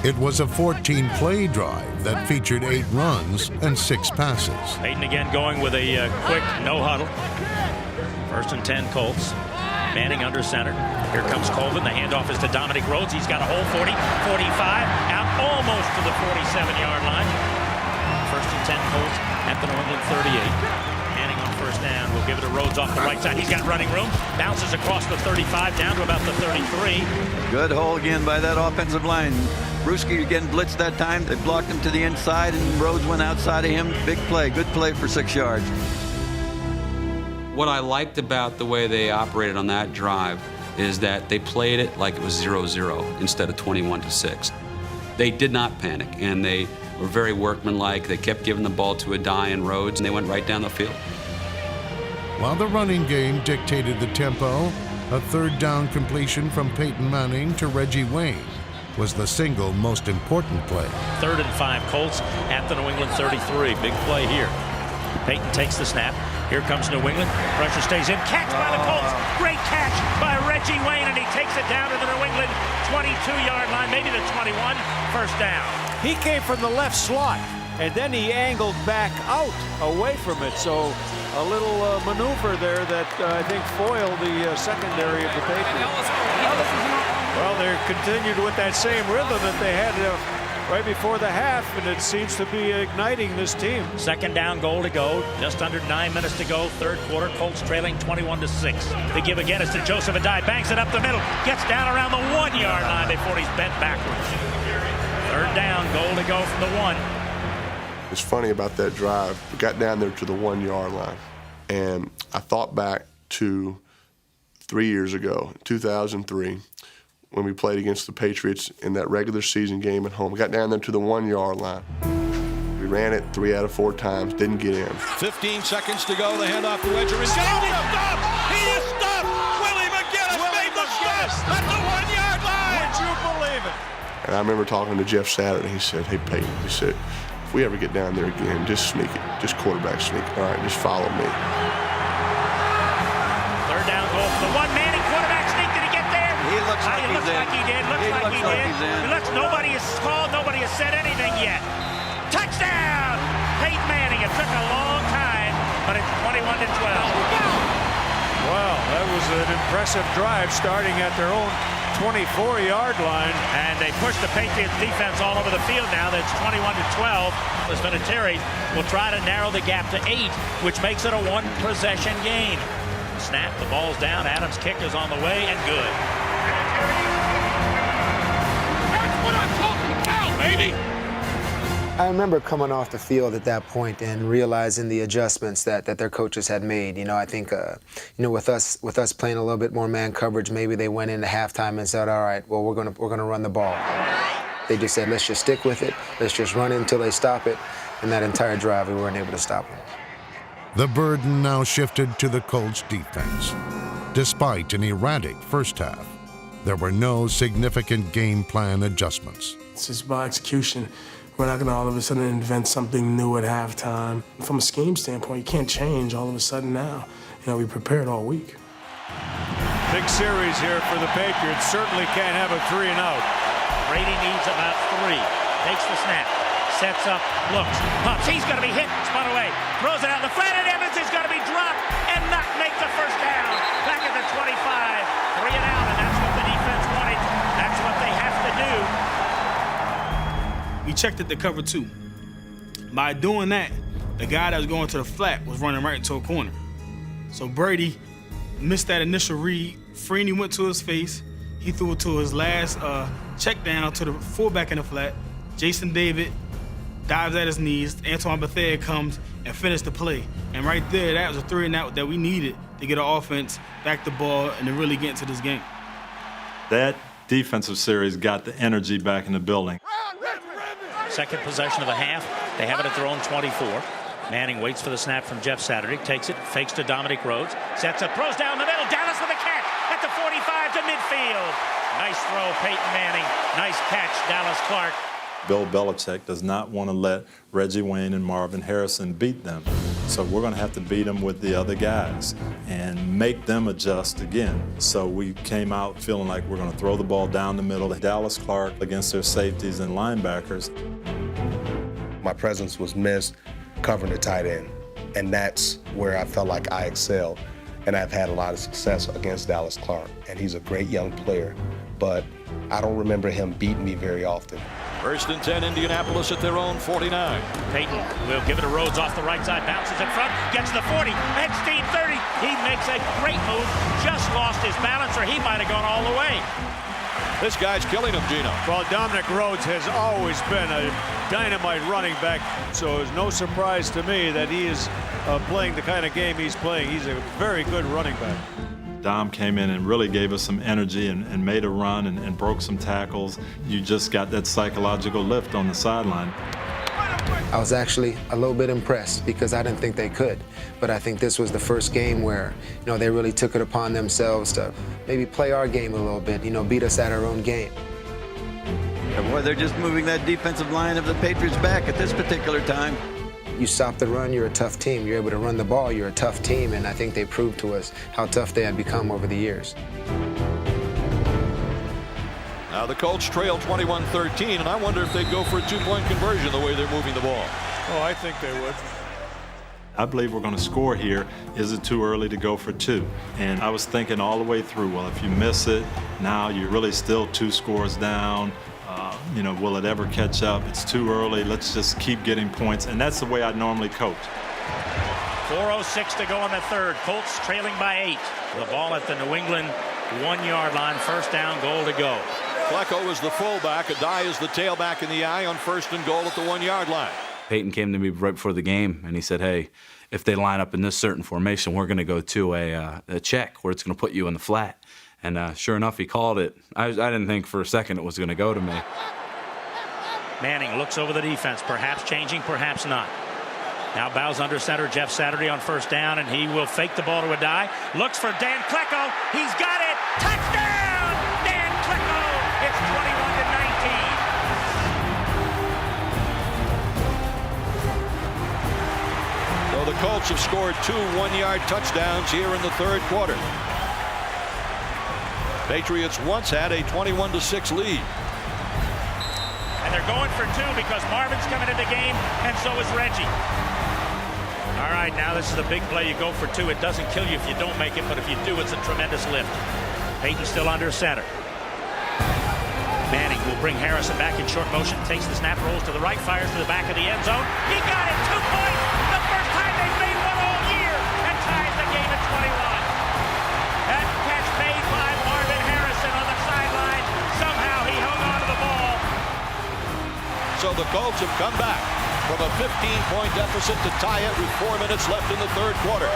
It was a 14-play drive that featured 8 runs and 6 passes. Peyton again going with a quick no huddle. 1st and 10 Colts. Manning under center. Here comes Colvin. The handoff is to Dominic Rhodes. He's got a hole, 40, 45, out almost to the 47-yard line. 1st and 10 Colts at the New England 38. Manning on 1st first down. We'll give it to Rhodes off the right side. He's got running room. Bounces across the 35 down to about the 33. Good hole again by that offensive line. Bruschi getting blitzed that time. They blocked him to the inside, and Rhodes went outside of him. Big play. Good play for 6 yards. What I liked about the way they operated on that drive is that they played it like it was 0-0 instead of 21-6. They did not panic, and they were very workmanlike. They kept giving the ball to Adai and Rhodes, and they went right down the field. While the running game dictated the tempo, a third down completion from Peyton Manning to Reggie Wayne was the single most important play. 3rd and 5 Colts at the New England 33. Big play here. Peyton takes the snap. Here comes New England. Pressure stays in. Catch by the Colts. Great catch by Reggie Wayne, and he takes it down to the New England 22-yard line, maybe the 21. First down. He came from the left slot, and then he angled back out away from it. So a little maneuver there that I think foiled the secondary of the Patriots. Well, they continued with that same rhythm that they had right before the half, and it seems to be igniting this team. 2nd down, goal to go. Just under 9 minutes to go. 3rd quarter, Colts trailing 21-6. The give again is to Joseph Adai. Bangs it up the middle. Gets down around the 1-yard line before he's bent backwards. 3rd down, goal to go from the 1. It's funny about that drive. We got down there to the 1-yard line, and I thought back to 3 years ago, 2003, when we played against the Patriots in that regular season game at home. We got down there to the 1-yard line. We ran it 3 out of 4 times, didn't get in. 15 seconds to go. The handoff to Edger. He is stopped! He is stopped! Willie McGinnis made the stop at the 1-yard line! Would you believe it? And I remember talking to Jeff Saturday. He said, hey, Peyton, he said, if we ever get down there again, just sneak it. Just quarterback sneak. All right, just follow me. 3rd down, goal for the 1. Manning, quarterback sneak. Did he get there? He looks like he's in. He did. Looks like he did. Nobody has called. Nobody has said anything yet. Touchdown! Peyton Manning. It took a long time, but it's 21-12. Wow, that was an impressive drive starting at their own 24-yard line. And they push the Patriots defense all over the field now. That's 21-12. As Vinatieri will try to narrow the gap to 8, which makes it a 1-possession game. Snap, the ball's down. Adams' kick is on the way, and good. That's what I'm talking about, baby! I remember coming off the field at that point and realizing the adjustments that their coaches had made. You know, I think, with us playing a little bit more man coverage, maybe they went into halftime and said, all right, well, we're gonna run the ball. They just said, let's just stick with it. Let's just run it until they stop it. And that entire drive, we weren't able to stop them. The burden now shifted to the Colts defense. Despite an erratic first half, there were no significant game plan adjustments. It's just about execution. We're not going to all of a sudden invent something new at halftime. From a scheme standpoint, you can't change all of a sudden now. You know, we prepared all week. Big series here for the Patriots. Certainly can't have a 3-and-out. Brady needs about 3. Takes the snap. Sets up, looks, pumps. He's going to be hit, spun away. Throws it out in the flat, and Evans is going to be dropped and not make the first down. Back at the 25. 3 and out, and that's what the defense wanted. That's what they have to do. We checked it to cover 2. By doing that, the guy that was going to the flat was running right into a corner. So Brady missed that initial read. Freeney went to his face. He threw it to his last check down to the fullback in the flat. Jason David dives at his knees. Antoine Bethea comes and finished the play. And right there, that was a 3-and-out that we needed to get our offense back the ball and to really get into this game. That defensive series got the energy back in the building. Second possession of the half. They have it at their own 24. Manning waits for the snap from Jeff Saturday. Takes it, fakes to Dominic Rhodes. Sets up, throws down the middle. Dallas with a catch at the 45 to midfield. Nice throw, Peyton Manning. Nice catch, Dallas Clark. Bill Belichick does not want to let Reggie Wayne and Marvin Harrison beat them. So we're going to have to beat them with the other guys and make them adjust again. So we came out feeling like we're going to throw the ball down the middle. Dallas Clark against their safeties and linebackers. My presence was missed covering the tight end, and that's where I felt like I excelled. And I've had a lot of success against Dallas Clark, and he's a great young player, but I don't remember him beating me very often. First and 10, Indianapolis at their own 49. Peyton will give it to Rhodes off the right side, bounces in front, gets the 40, Epstein 30. He makes a great move, just lost his balance, or he might have gone all the way. This guy's killing him, Gino. Well, Dominic Rhodes has always been a dynamite running back, so it's no surprise to me that he is playing the kind of game he's playing. He's a very good running back. Dom came in and really gave us some energy and made a run and broke some tackles. You just got that psychological lift on the sideline. I was actually a little bit impressed because I didn't think they could. But I think this was the first game where, they really took it upon themselves to maybe play our game a little bit, beat us at our own game. And boy, they're just moving that defensive line of the Patriots back at this particular time. You stop the run, you're a tough team. You're able to run the ball, you're a tough team, and I think they proved to us how tough they had become over the years. Now the Colts trail 21-13, and I wonder if they'd go for a two-point conversion the way they're moving the ball. Oh, I think they would. I believe we're going to score here. Is it too early to go for two? And I was thinking all the way through, well, if you miss it, now you're really still 2 scores down. Will it ever catch up? It's too early. Let's just keep getting points. And that's the way I normally coach. 4:06 to go in the third. Colts trailing by 8. The ball at the New England 1-yard line. First down, goal to go. Flecko is the fullback. Adai is the tailback in the eye on first and goal at the 1-yard line. Peyton came to me right before the game, and he said, hey, if they line up in this certain formation, we're going to go to a check where it's going to put you in the flat. And sure enough, he called it. I didn't think for a second it was going to go to me. Manning looks over the defense, perhaps changing, perhaps not. Now bows under center, Jeff Saturday on first down, and he will fake the ball to Adai. Looks for Dan Klecko. He's got it. Touchdown! Dan Klecko. It's 21-19. So the Colts have scored 2 1-yard touchdowns here in the third quarter. Patriots once had a 21-6 lead. And they're going for 2 because Marvin's coming into the game, and so is Reggie. All right, now this is a big play. You go for 2. It doesn't kill you if you don't make it, but if you do, it's a tremendous lift. Peyton still under center. Manning will bring Harrison back in short motion, takes the snap, rolls to the right, fires to the back of the end zone. He got it, 2 points, the first time they've made one all year, and ties the game at 21. That catch made by Marvin Harrison on the sideline. Somehow he hung on to the ball. So the Colts have come back from a 15-point deficit to tie it with 4 minutes left in the third quarter.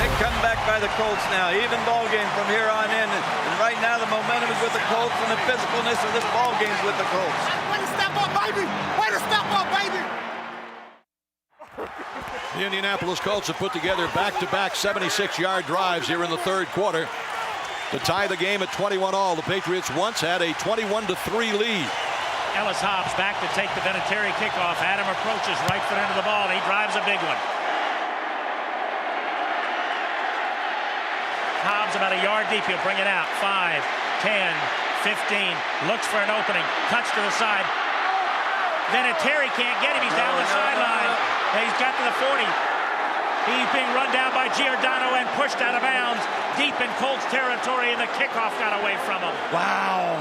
Big comeback by the Colts now. Even ball game from here on in. And right now the momentum is with the Colts, and the physicalness of this ball game is with the Colts. Way to step up, baby! Way to step up, baby! The Indianapolis Colts have put together back-to-back 76-yard drives here in the third quarter to tie the game at 21-all. The Patriots once had a 21-3 lead. Ellis Hobbs back to take the Vinatieri kickoff. Adam approaches right foot into the ball, and he drives a big one. Hobbs about a yard deep. He'll bring it out. 5, 10, 15. Looks for an opening. Cuts to the side. Vinatieri can't get him. He's down the sideline. He's got to the 40. He's being run down by Giordano and pushed out of bounds deep in Colts territory, and the kickoff got away from him. Wow.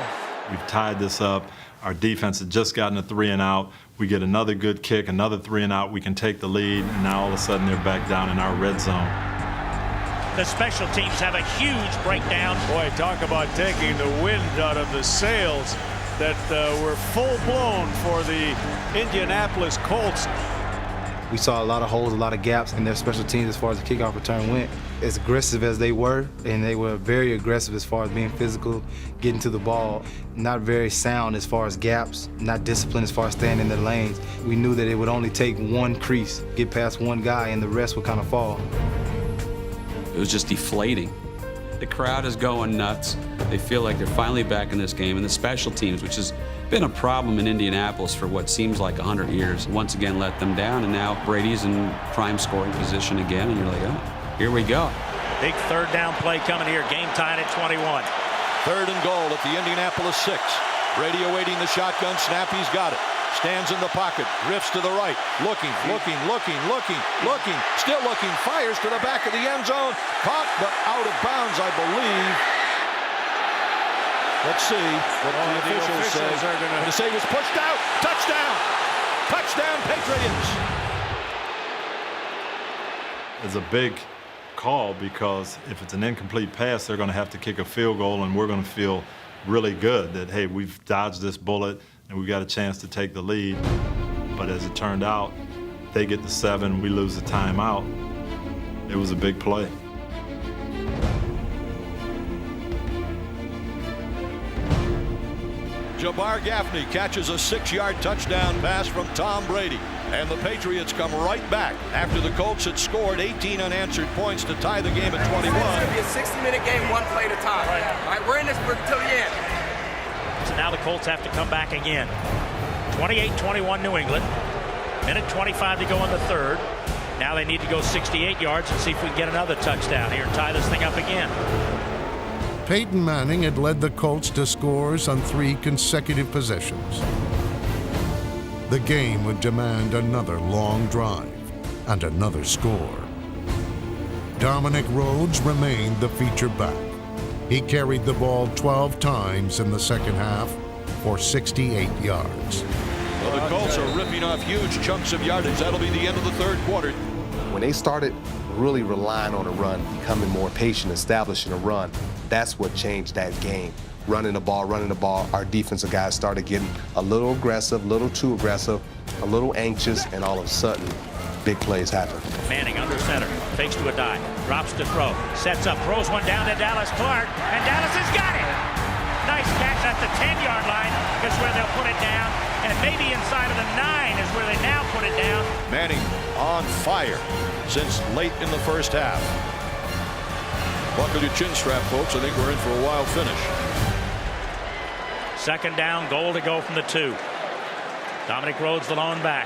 We've tied this up. Our defense had just gotten a 3-and-out. We get another good kick, another 3-and-out. We can take the lead, and now all of a sudden they're back down in our red zone. The special teams have a huge breakdown. Boy, talk about taking the wind out of the sails that were full-blown for the Indianapolis Colts. We saw a lot of holes, a lot of gaps in their special teams as far as the kickoff return went. As aggressive as they were, and they were very aggressive as far as being physical, getting to the ball, not very sound as far as gaps, not disciplined as far as staying in their lanes. We knew that it would only take one crease, get past one guy, and the rest would kind of fall. It was just deflating. The crowd is going nuts. They feel like they're finally back in this game, and the special teams, which has been a problem in Indianapolis for what seems like 100 years, once again let them down, and now Brady's in prime scoring position again, and you're like, oh, here we go. Big third down play coming here, game tied at 21. Third and goal at the Indianapolis 6. Brady awaiting the shotgun snap. He's got it. Stands in the pocket, drifts to the right, looking, still looking, fires to the back of the end zone, caught but out of bounds, I believe. Let's see what the officials say. Are going to say was pushed out. Touchdown! Touchdown, Patriots! It's a big call because if it's an incomplete pass, they're going to have to kick a field goal, and we're going to feel really good that, hey, we've dodged this bullet and we've got a chance to take the lead. But as it turned out, they get the 7, we lose the timeout. It was a big play. Jabbar Gaffney catches a 6-yard touchdown pass from Tom Brady. And the Patriots come right back after the Colts had scored 18 unanswered points to tie the game at 21. It's going to be a 60-minute game, one play at a time. All right, we're in this until the end. So now the Colts have to come back again. 28-21 New England. Minute 25 to go in the third. Now they need to go 68 yards and see if we can get another touchdown here and tie this thing up again. Peyton Manning had led the Colts to scores on 3 consecutive possessions. The game would demand another long drive and another score. Dominic Rhodes remained the feature back. He carried the ball 12 times in the second half for 68 yards. Well, the Colts are ripping off huge chunks of yardage. That'll be the end of the third quarter. When they started really relying on a run, becoming more patient, establishing a run, that's what changed that game. Running the ball. Our defensive guys started getting a little aggressive, a little too aggressive, a little anxious, and all of a sudden, big plays happen. Manning under center, fakes to a dive, drops to throw, sets up, throws one down to Dallas Clark, and Dallas has got it. Nice catch at the 10-yard line is where they'll put it down, and maybe inside of the 9 is where they now put it down. Manning on fire since late in the first half. Buckle your chin strap, folks. I think we're in for a wild finish. Second down, goal to go from the 2. Dominic Rhodes, the lone back.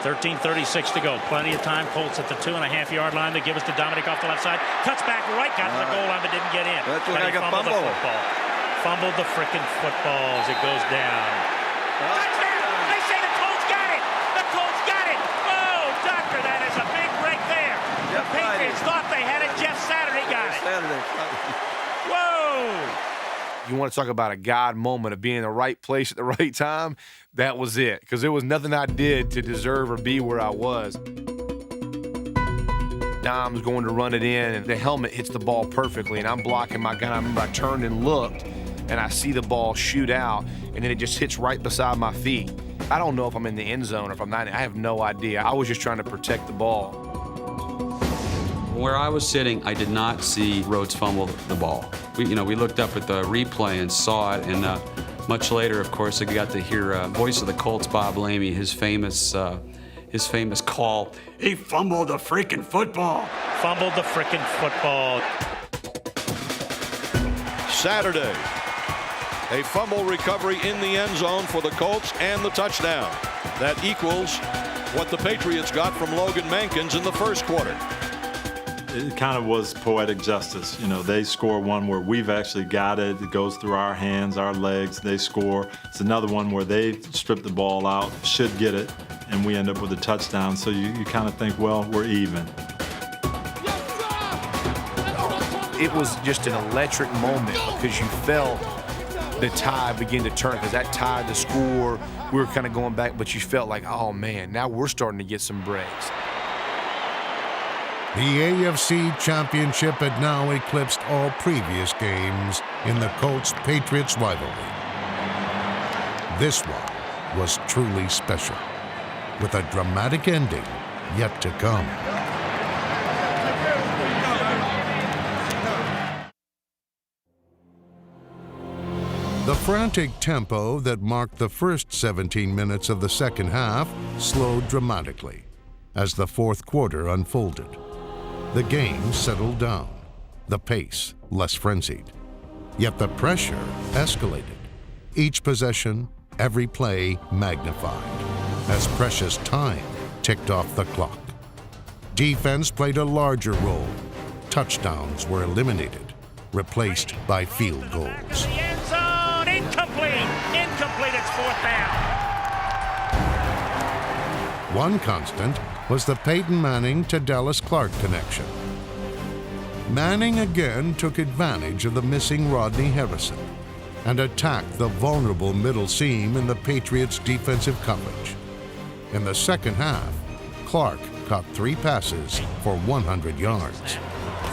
13:36 to go. Plenty of time. Colts at the 2.5-yard line. They give us to Dominic off the left side. Cuts back right, got to the goal line, but didn't get in. That's but like he a fumbled the fumble. football. Fumbled the frickin' football as it goes down. Touchdown! They say the Colts got it! The Colts got it! Oh, doctor, that is a big break there. The Patriots thought they had it. Jeff Saturday got it. Whoa! You want to talk about a God moment of being in the right place at the right time? That was it, because there was nothing I did to deserve or be where I was. Dom's going to run it in, and the helmet hits the ball perfectly, and I'm blocking my gun. I remember I turned and looked, and I see the ball shoot out, and then it just hits right beside my feet. I don't know if I'm in the end zone or if I'm not. I have no idea. I was just trying to protect the ball. Where I was sitting, I did not see Rhodes fumble the ball. We looked up at the replay and saw it, and much later, of course, I got to hear voice of the Colts, Bob Lamey, his famous call. He fumbled the freaking football. Fumbled the frickin' football. Saturday, a fumble recovery in the end zone for the Colts and the touchdown. That equals what the Patriots got from Logan Mankins in the first quarter. It kind of was poetic justice. You know, they score one where we've actually got it. It goes through our hands, our legs. They score. It's another one where they strip the ball out, should get it, and we end up with a touchdown. So you kind of think, well, we're even. It was just an electric moment because you felt the tide begin to turn, because that tide, the score, we were kind of going back, but you felt like, oh, man, now we're starting to get some breaks. The AFC Championship had now eclipsed all previous games in the Colts-Patriots rivalry. This one was truly special, with a dramatic ending yet to come. The frantic tempo that marked the first 17 minutes of the second half slowed dramatically as the fourth quarter unfolded. The game settled down, the pace less frenzied. Yet the pressure escalated. Each possession, every play magnified, as precious time ticked off the clock. Defense played a larger role. Touchdowns were eliminated, replaced by field goals. The end zone, incomplete. Incomplete, it's fourth down. One constant was the Peyton Manning to Dallas Clark connection. Manning again took advantage of the missing Rodney Harrison. and attacked the vulnerable middle seam in the Patriots' defensive coverage. In the second half, Clark caught 3 passes for 100 yards.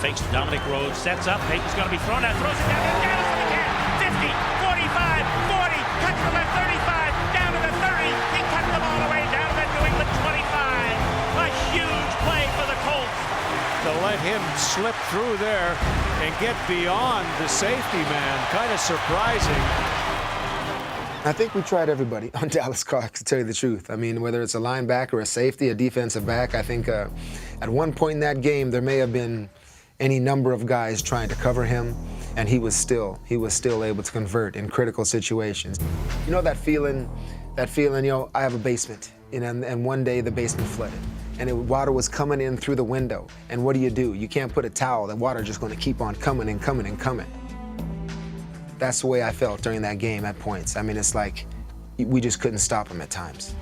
Fakes to Dominic Rhodes, sets up. Peyton's going to be thrown out, throws it down. He's down for the catch. 50, 45, 40, cuts from the 35, down to the 30. He cuts them all the way down to the New England 25. A huge play for the Colts. To let him slip through there and get beyond the safety man, kind of surprising. I think we tried everybody on Dallas Clark, to tell you the truth. I mean, whether it's a linebacker, a safety, a defensive back, I think at one point in that game there may have been any number of guys trying to cover him, and he was still able to convert in critical situations. You know that feeling, you know, I have a basement, you know, and one day the basement flooded, and water was coming in through the window, and what do? You can't put a towel, the water just going to keep on coming and coming and coming. That's the way I felt during that game at points. I mean, it's like we just couldn't stop him at times.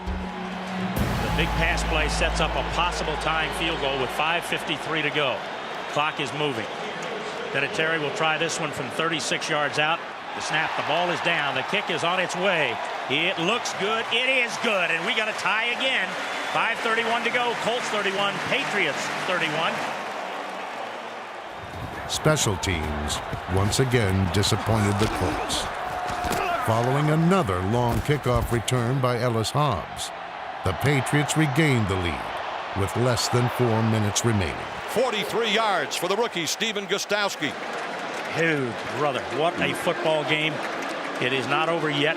The big pass play sets up a possible tying field goal with 5:53 to go. Clock is moving. Vinatieri will try this one from 36 yards out. The snap, the ball is down. The kick is on its way. It looks good. It is good. And we got a tie again. 5:31 to go. Colts 31, Patriots 31. Special teams once again disappointed the Colts. Following another long kickoff return by Ellis Hobbs, the Patriots regained the lead with less than 4 minutes remaining. 43 yards for the rookie, Stephen Gostkowski. Dude, brother, what a football game. It is not over yet.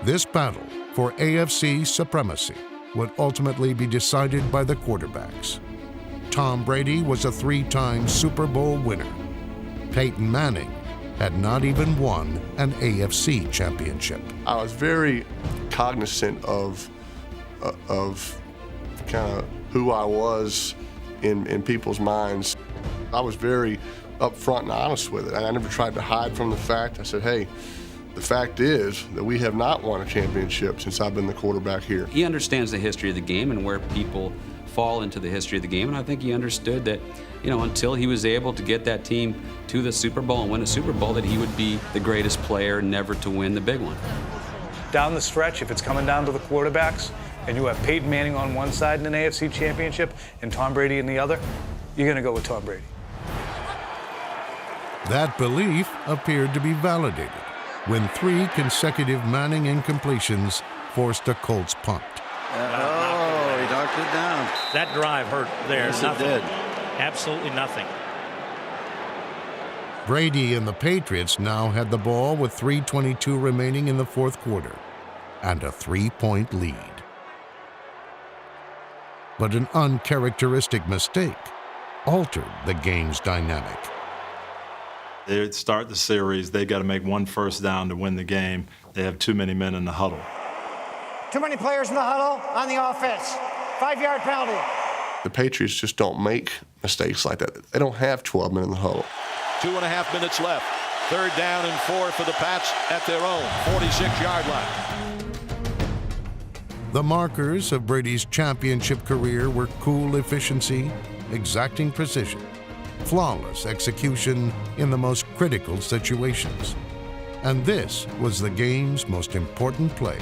This battle for AFC supremacy would ultimately be decided by the quarterbacks. Tom Brady was a 3-time Super Bowl winner. Peyton Manning had not even won an AFC championship. I was very cognizant of kind of who I was in people's minds. I was very upfront and honest with it. I never tried to hide from the fact. I said, hey, the fact is that we have not won a championship since I've been the quarterback here. He understands the history of the game and where people fall into the history of the game, and I think he understood that, you know, until he was able to get that team to the Super Bowl and win a Super Bowl, that he would be the greatest player never to win the big one. Down the stretch, if it's coming down to the quarterbacks, and you have Peyton Manning on one side in an AFC championship and Tom Brady in the other, you're going to go with Tom Brady. That belief appeared to be validated when 3 consecutive Manning incompletions forced a Colts punt. He knocked it down. That drive hurt there. Yes, nothing. it did. Absolutely nothing. Brady and the Patriots now had the ball with 3:22 remaining in the fourth quarter and a 3-point lead. But an uncharacteristic mistake altered the game's dynamic. They start the series, they got to make 1 first down to win the game. They have too many men in the huddle. Too many players in the huddle on the offense. 5-yard penalty. The Patriots just don't make mistakes like that. They don't have 12 men in the huddle. 2.5 minutes left. 3rd down and 4 for the Pats at their own 46-yard line. The markers of Brady's championship career were cool efficiency, exacting precision, flawless execution in the most critical situations. And this was the game's most important play.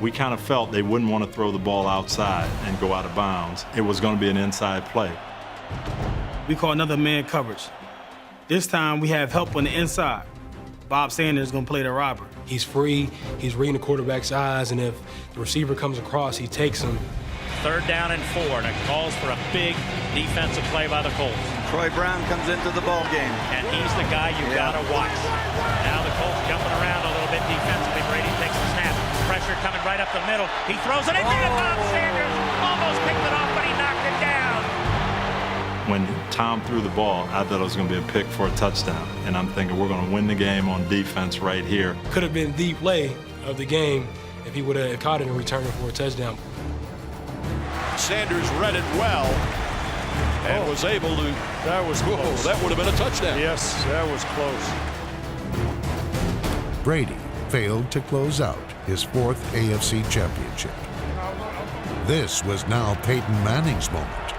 We kind of felt they wouldn't want to throw the ball outside and go out of bounds. It was going to be an inside play. We call another man coverage. This time we have help on the inside. Bob Sanders is going to play the robber. He's free, he's reading the quarterback's eyes, and if the receiver comes across, he takes him. 3rd down and 4, and it calls for a big defensive play by the Colts. Troy Brown comes into the ball game. And he's the guy you gotta watch. Now the Colts jumping around a little bit defensively. Brady takes the snap. Pressure coming right up the middle. He throws it in there. Bob Sanders almost picked it off, but he knocked it down. When Tom threw the ball, I thought it was going to be a pick for a touchdown. And I'm thinking we're going to win the game on defense right here. Could have been the play of the game if he would have caught it and returned it for a touchdown. Sanders read it well and was able to. That was close. That would have been a touchdown. Yes, that was close. Brady failed to close out his 4th AFC championship. This was now Peyton Manning's moment,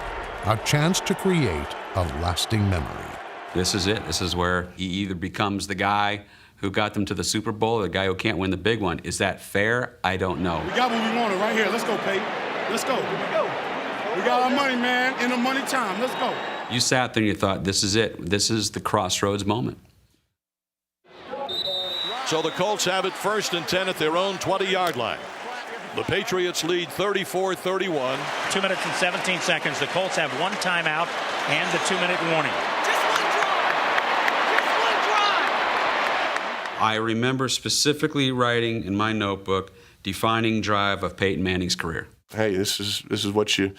a chance to create a lasting memory. This is it. This is where he either becomes the guy who got them to the Super Bowl, the guy who can't win the big one. Is that fair? I don't know. We got what we wanted right here. Let's go, Peyton. Let's go. We got our money, man, in the money time. Let's go. You sat there and you thought, this is it. This is the crossroads moment. So the Colts have it 1st and 10 at their own 20-yard line. The Patriots lead 34-31. 2 minutes and 17 seconds. The Colts have one timeout and the 2-minute warning. I remember specifically writing in my notebook, defining drive of Peyton Manning's career. Hey, this is what you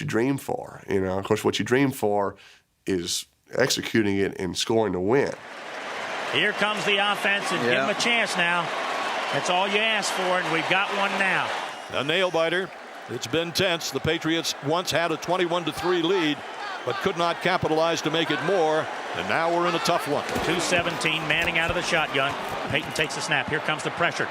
dream for. You know, of course, what you dream for is executing it and scoring to win. Here comes the offense, and give him a chance now. That's all you ask for, and we've got one now. A nail-biter. It's been tense. The Patriots once had a 21-3 lead, but could not capitalize to make it more, and now we're in a tough one. 2:17, Manning out of the shotgun. Peyton takes the snap. Here comes the pressure.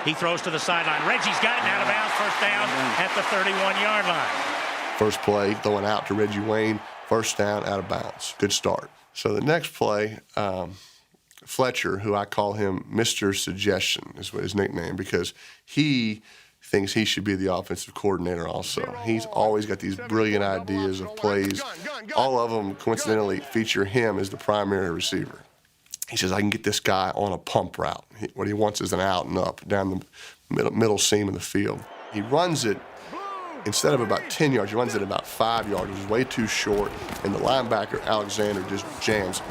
He throws to the sideline. Reggie's got it out of bounds. First down at the 31-yard line. First play, throwing out to Reggie Wayne. First down, out of bounds. Good start. So the next play, Fletcher, who I call him Mr. Suggestion, is what his nickname, because he thinks he should be the offensive coordinator also. He's always got these brilliant ideas of plays. All of them, coincidentally, feature him as the primary receiver. He says, I can get this guy on a pump route. What he wants is an out and up down the middle seam of the field. He runs it, instead of about 10 yards, he runs it about 5 yards, which is way too short, and the linebacker, Alexander, just jams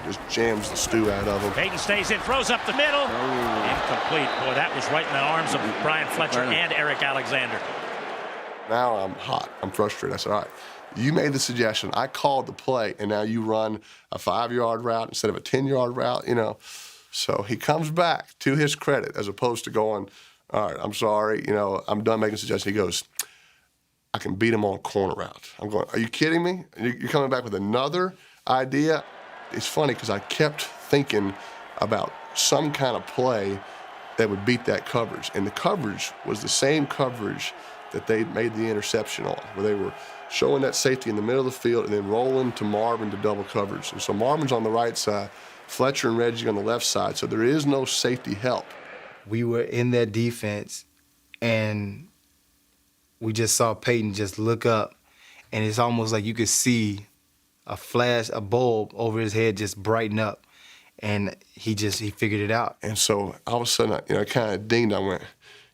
the stew out of him. Peyton stays in, throws up the middle. Incomplete. Boy, that was right in the arms of Brian Fletcher and Eric Alexander. Now I'm hot. I'm frustrated. I said, all right, you made the suggestion. I called the play, and now you run a 5-yard route instead of a 10-yard route, you know. So he comes back, to his credit, as opposed to going, all right, I'm sorry, you know, I'm done making suggestions. He goes, I can beat him on a corner route. I'm going, are you kidding me? You're coming back with another idea? It's funny because I kept thinking about some kind of play that would beat that coverage. And the coverage was the same coverage that they made the interception on, where they were showing that safety in the middle of the field and then rolling to Marvin to double coverage. And so Marvin's on the right side, Fletcher and Reggie on the left side, so there is no safety help. We were in that defense, and we just saw Peyton just look up, and it's almost like you could see a flash, a bulb over his head just brighten up, and he figured it out. And so all of a sudden, I kind of dinged. I went,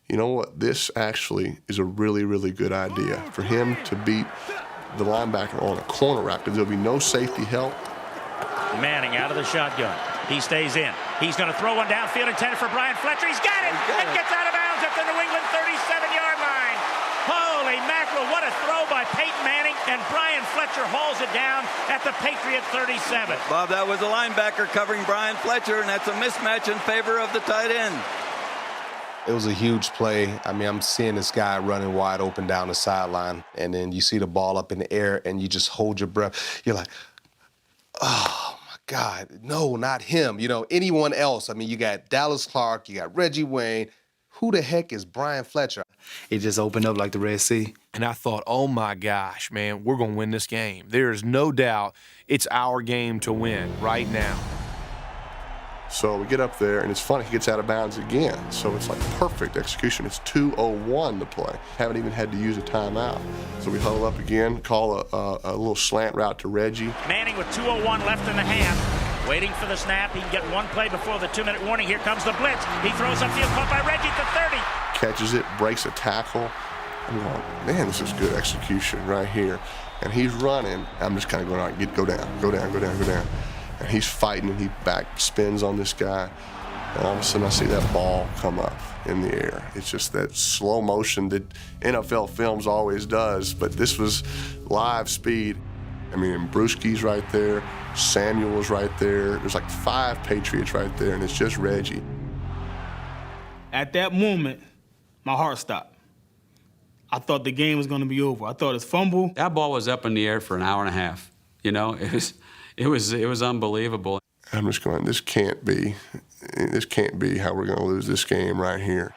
you know what? This actually is a really, really good idea for him to beat the linebacker on a corner route because there'll be no safety help. Manning out of the shotgun. He stays in. He's going to throw one downfield intended for Brian Fletcher. He's got it and gets out of bounds at the New England 37-yard line. Holy mackerel, what a throw by Peyton Manning, and Brian Fletcher hauls it down at the Patriot 37. Bob, that was a linebacker covering Brian Fletcher, and that's a mismatch in favor of the tight end. It was a huge play. I mean, I'm seeing this guy running wide open down the sideline, and then you see the ball up in the air, and you just hold your breath. You're like, oh, my God, no, not him. You know, anyone else. I mean, you got Dallas Clark, you got Reggie Wayne. Who the heck is Brian Fletcher? It just opened up like the Red Sea. And I thought, oh, my gosh, man, we're going to win this game. There is no doubt it's our game to win right now. So we get up there, and it's funny, he gets out of bounds again. So it's like perfect execution. It's 2:01 to play. Haven't even had to use a timeout. So we huddle up again, call a little slant route to Reggie. Manning with 2:01 left in the half. Waiting for the snap. He can get one play before the 2-minute warning. Here comes the blitz. He throws upfield, caught by Reggie at the 30. Catches it, breaks a tackle. I'm going, man, this is good execution right here. And he's running. I'm just kind of going, all right, go down, go down, go down, go down. And he's fighting, and he back spins on this guy. And all of a sudden, I see that ball come up in the air. It's just that slow motion that NFL films always does, but this was live speed. I mean, Brewski's right there. Samuel was right there. There's like 5 Patriots right there, and it's just Reggie. At that moment, my heart stopped. I thought the game was going to be over. I thought his fumble. That ball was up in the air for an hour and a half. You know, it was unbelievable. I'm just going, this can't be how we're going to lose this game right here.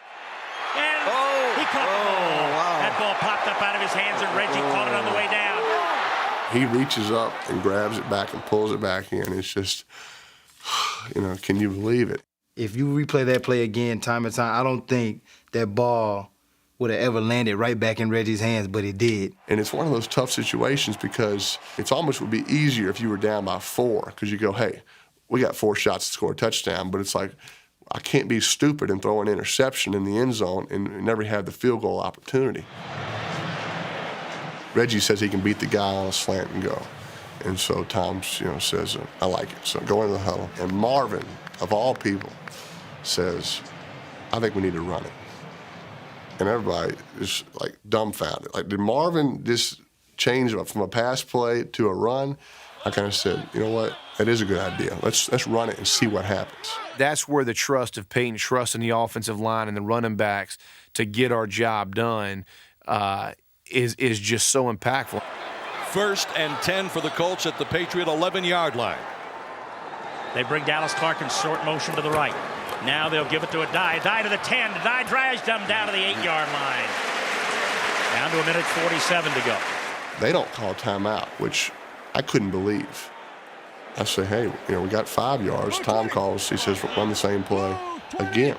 And he caught the ball. Wow. That ball popped up out of his hands, and Reggie caught it on the way down. He reaches up and grabs it back and pulls it back in. It's just, you know, can you believe it? If you replay that play again time and time, I don't think that ball would have ever landed right back in Reggie's hands, but it did. And it's one of those tough situations because it's almost would be easier if you were down by 4 because you go, hey, we got 4 shots to score a touchdown, but it's like, I can't be stupid and throw an interception in the end zone and never have the field goal opportunity. Reggie says he can beat the guy on a slant and go. And so Tom, says, I like it. So go into the huddle. And Marvin, of all people, says, I think we need to run it. And everybody is like dumbfounded. Like, did Marvin just change from a pass play to a run? I kind of said, you know what? That is a good idea. Let's run it and see what happens. That's where the trust of Peyton, trusting the offensive line and the running backs to get our job done is just so impactful. 1st and 10 for the Colts at the Patriot 11-yard line. They bring Dallas Clark in short motion to the right. Now they'll give it to Adai. Adai to the 10. Adai drives them down to the 8-yard line. Down to 1:47 to go. They don't call timeout, which I couldn't believe. I say, hey, we got 5 yards. Tom calls. He says, run the same play again.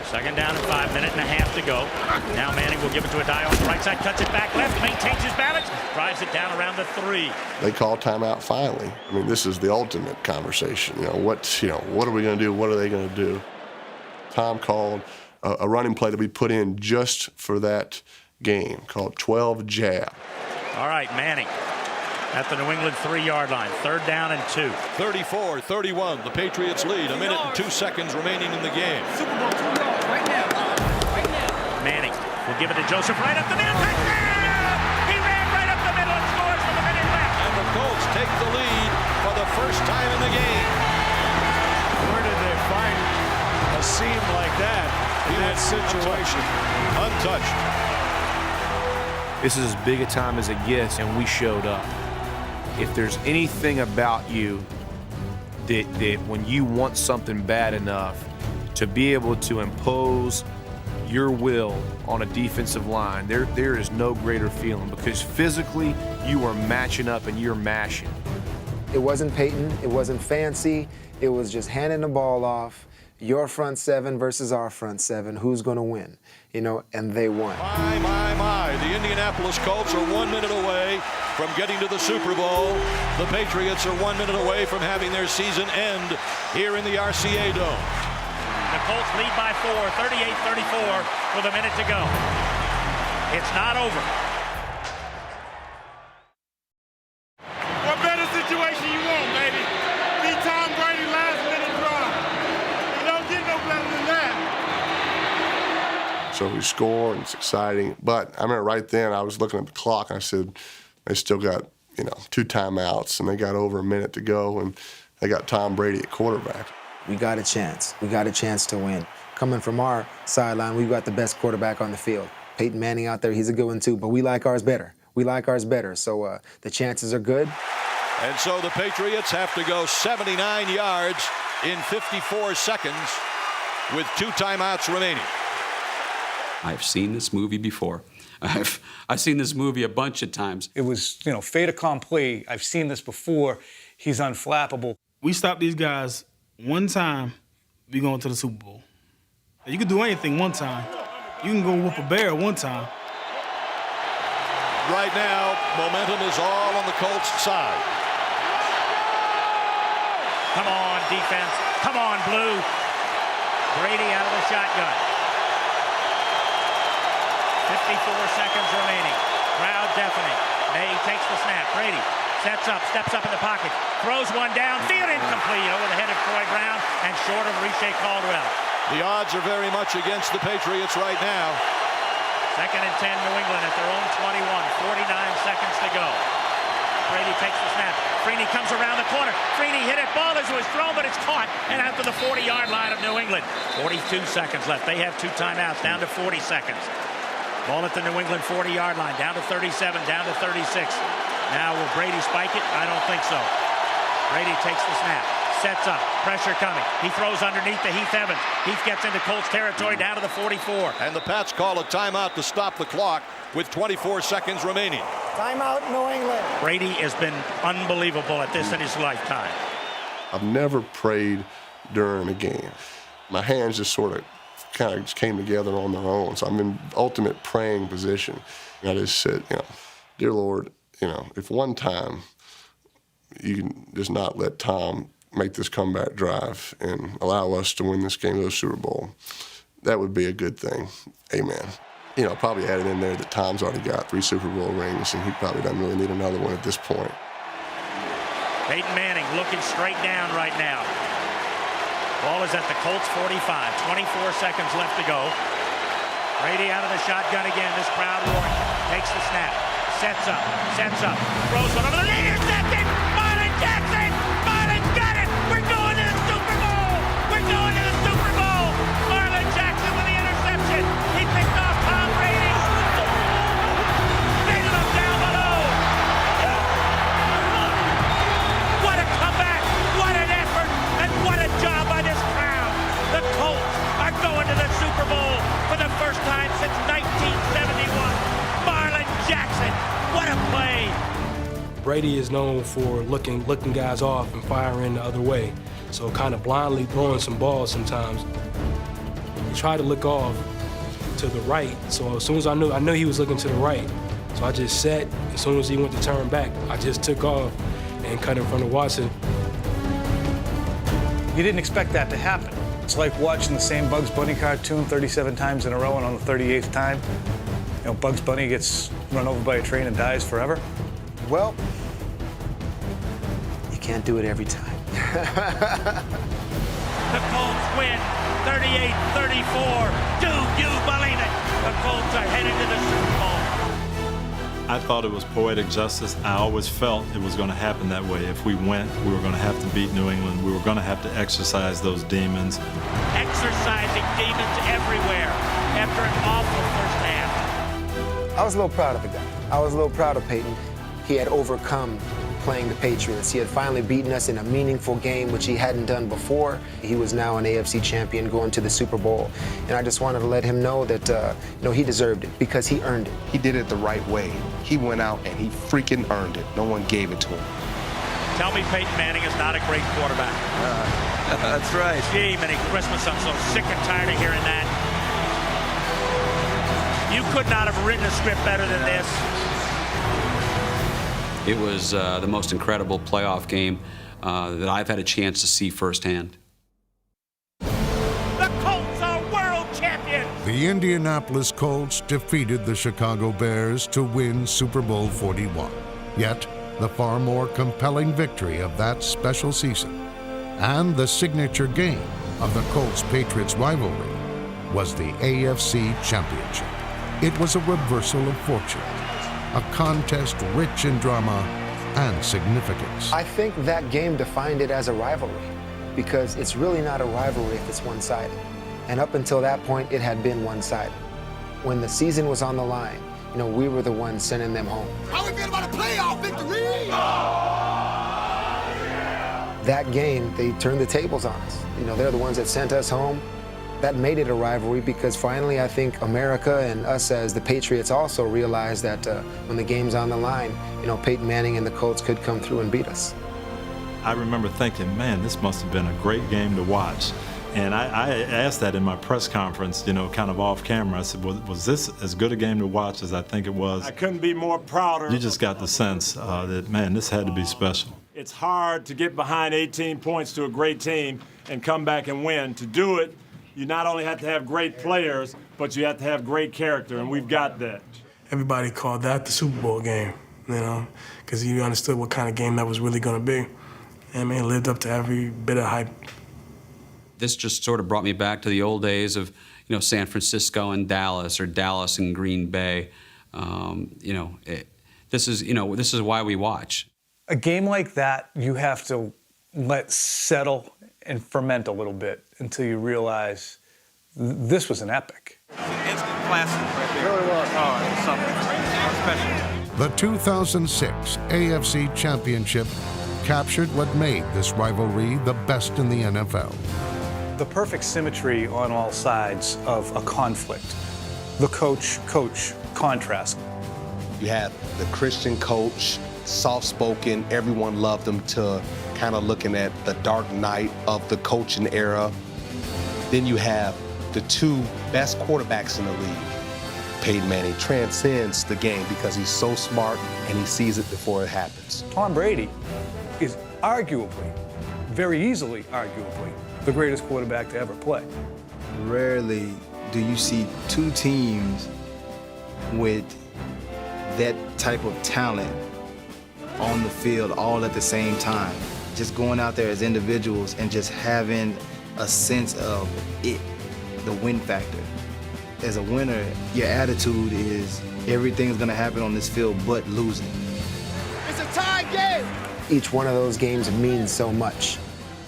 2nd down and 5, minute and a half to go. Now Manning will give it to Adai on the right side, cuts it back left, maintains his balance, drives it down around the 3. They call timeout finally. I mean, this is the ultimate conversation. What are we going to do? What are they going to do? Tom called a running play that we put in just for that game called 12 jab. All right, Manning at the New England 3-yard line. 3rd down and 2. 34-31. The Patriots lead. 1 minute and 2 seconds remaining in the game. Super Bowl 2 yards right now. Right now. Manning will give it to Joseph right up the middle. Touchdown! He ran right up the middle and scores with a minute left. And the Colts take the lead for the first time in the game. Where did they find a seam like that in that situation? Untouched. This is as big a time as it gets, and we showed up. If there's anything about you that when you want something bad enough to be able to impose your will on a defensive line, there is no greater feeling because physically you are matching up and you're mashing. It wasn't Peyton. It wasn't fancy. It was just handing the ball off. Your front 7 versus our front 7. Who's going to win? And they won. My. The Indianapolis Colts are 1 minute away from getting to the Super Bowl. The Patriots are 1 minute away from having their season end here in the RCA Dome. The Colts lead by 4, 38-34 with a minute to go. It's not over. What better situation you want, baby? Be Tom Brady last-minute drive. You don't get no better than that. So we score, and it's exciting. But I remember right then I was looking at the clock, and I said, they still got, 2 timeouts, and they got over a minute to go, and they got Tom Brady at quarterback. We got a chance. We got a chance to win. Coming from our sideline, we've got the best quarterback on the field. Peyton Manning out there, he's a good one too, but we like ours better. So the chances are good. And so the Patriots have to go 79 yards in 54 seconds with 2 timeouts remaining. I've seen this movie before. I've seen this movie a bunch of times. It was, fait accompli. I've seen this before. He's unflappable. We stop these guys one time, we going to the Super Bowl. You can do anything one time. You can go whoop a bear one time. Right now, momentum is all on the Colts side. Come on, defense. Come on, Blue. Brady out of the shotgun. 54 seconds remaining. Crowd deafening. May takes the snap. Brady sets up, steps up in the pocket, throws one down, field incomplete over the head of Troy Brown and short of Riche Caldwell. The odds are very much against the Patriots right now. 2nd and 10, New England at their own 21, 49 seconds to go. Brady takes the snap. Freeney comes around the corner. Freeney hit it, ball as it was thrown, but it's caught and out to the 40-yard line of New England. 42 seconds left. They have 2 timeouts, down to 40 seconds. Ball at the New England 40-yard line, down to 37, down to 36. Now, will Brady spike it? I don't think so. Brady takes the snap, sets up, pressure coming. He throws underneath to Heath Evans. Heath gets into Colts territory, down to the 44. And the Pats call a timeout to stop the clock with 24 seconds remaining. Timeout, New England. Brady has been unbelievable at this in his lifetime. I've never prayed during a game. My hands just sort of kind of came together on their own. So I'm in ultimate praying position. And I just said, dear Lord, if one time you can just not let Tom make this comeback drive and allow us to win this game to the Super Bowl, that would be a good thing. Amen. Probably added in there that Tom's already got 3 Super Bowl rings, and he probably doesn't really need another one at this point. Peyton Manning looking straight down right now. Ball is at the Colts 45. 24 seconds left to go. Brady out of the shotgun again. This crowd roaring. Takes the snap. Sets up. Throws one over the knee. Intercepted. Marlon Jackson. Marlon got it. We're going to the Super Bowl. Marlon Jackson with the interception. He picked off Tom Brady. Faded him down below. What a comeback. What an effort. And what a job by this crowd. The Colts are going to the Super Bowl for the first time since 1971. Marlon Jackson, what a play! Brady is known for looking guys off and firing the other way, so kind of blindly throwing some balls sometimes. He tried to look off to the right, so as soon as I knew he was looking to the right, so I just sat. As soon as he went to turn back, I just took off and cut in front of Watson. You didn't expect that to happen. It's like watching the same Bugs Bunny cartoon 37 times in a row, and on the 38th time, Bugs Bunny gets run over by a train and dies forever. Well, you can't do it every time. The Colts win 38-34. Do you believe it? The Colts are headed to the Super Bowl. I thought it was poetic justice. I always felt it was going to happen that way. If we went, we were going to have to beat New England. We were going to have to exercise those demons. Exercising demons everywhere after an awful first half. I was a little proud of the guy. I was a little proud of Peyton. He had overcome playing the Patriots. He had finally beaten us in a meaningful game, which he hadn't done before. He was now an AFC champion going to the Super Bowl. And I just wanted to let him know that he deserved it because he earned it. He did it the right way. He went out and he freaking earned it. No one gave it to him. Tell me Peyton Manning is not a great quarterback. That's right. Gee, many Christmas, I'm so sick and tired of hearing that. You could not have written a script better than this. It was the most incredible playoff game that I've had a chance to see firsthand. The Colts are world champions! The Indianapolis Colts defeated the Chicago Bears to win Super Bowl 41. Yet, the far more compelling victory of that special season and the signature game of the Colts-Patriots rivalry was the AFC Championship. It was a reversal of fortune, a contest rich in drama and significance. I think that game defined it as a rivalry because it's really not a rivalry if it's one-sided. And up until that point, it had been one-sided. When the season was on the line, we were the ones sending them home. How we feel about a playoff victory? That game, they turned the tables on us. They're the ones that sent us home. That made it a rivalry because finally I think America and us as the Patriots also realized that when the game's on the line, Peyton Manning and the Colts could come through and beat us. I remember thinking, man, this must have been a great game to watch. And I asked that in my press conference, kind of off camera. I said, was this as good a game to watch as I think it was? I couldn't be more prouder. You just got the sense that, man, this had to be special. It's hard to get behind 18 points to a great team and come back and win. To do it, you not only have to have great players, but you have to have great character, and we've got that. Everybody called that the Super Bowl game, because you understood what kind of game that was really going to be. And, man, it lived up to every bit of hype. This just sort of brought me back to the old days of, San Francisco and Dallas, or Dallas and Green Bay. This is why we watch. A game like that, you have to let settle and ferment a little bit until you realize this was an epic. Instant classic. It really was. Oh, it was something special. The 2006 AFC Championship captured what made this rivalry the best in the NFL. The perfect symmetry on all sides of a conflict. The coach-coach contrast. You had the Christian coach, soft-spoken, everyone loved him, to kind of looking at the dark night of the coaching era. Then you have the two best quarterbacks in the league. Peyton Manning transcends the game because he's so smart and he sees it before it happens. Tom Brady is arguably, very easily arguably, the greatest quarterback to ever play. Rarely do you see two teams with that type of talent on the field all at the same time. Just going out there as individuals and just having a sense of it, the win factor. As a winner, your attitude is everything's gonna happen on this field but losing. It's a tie game! Each one of those games means so much.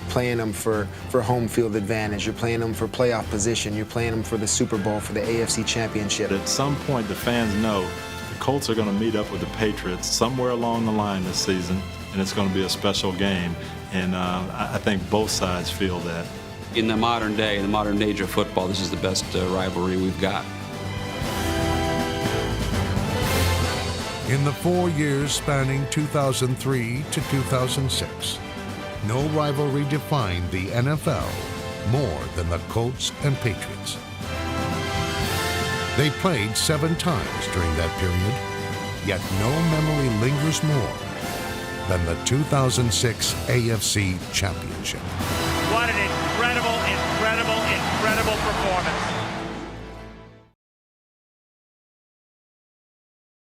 Playing them for home field advantage, you're playing them for playoff position, you're playing them for the Super Bowl, for the AFC Championship. At some point, the fans know the Colts are going to meet up with the Patriots somewhere along the line this season, and it's going to be a special game. And I think both sides feel that. In the modern day, in the modern age of football, this is the best rivalry we've got. In the 4 years spanning 2003 to 2006, no rivalry defined the NFL more than the Colts and Patriots. They played 7 times during that period, yet no memory lingers more than the 2006 AFC Championship. What an incredible performance.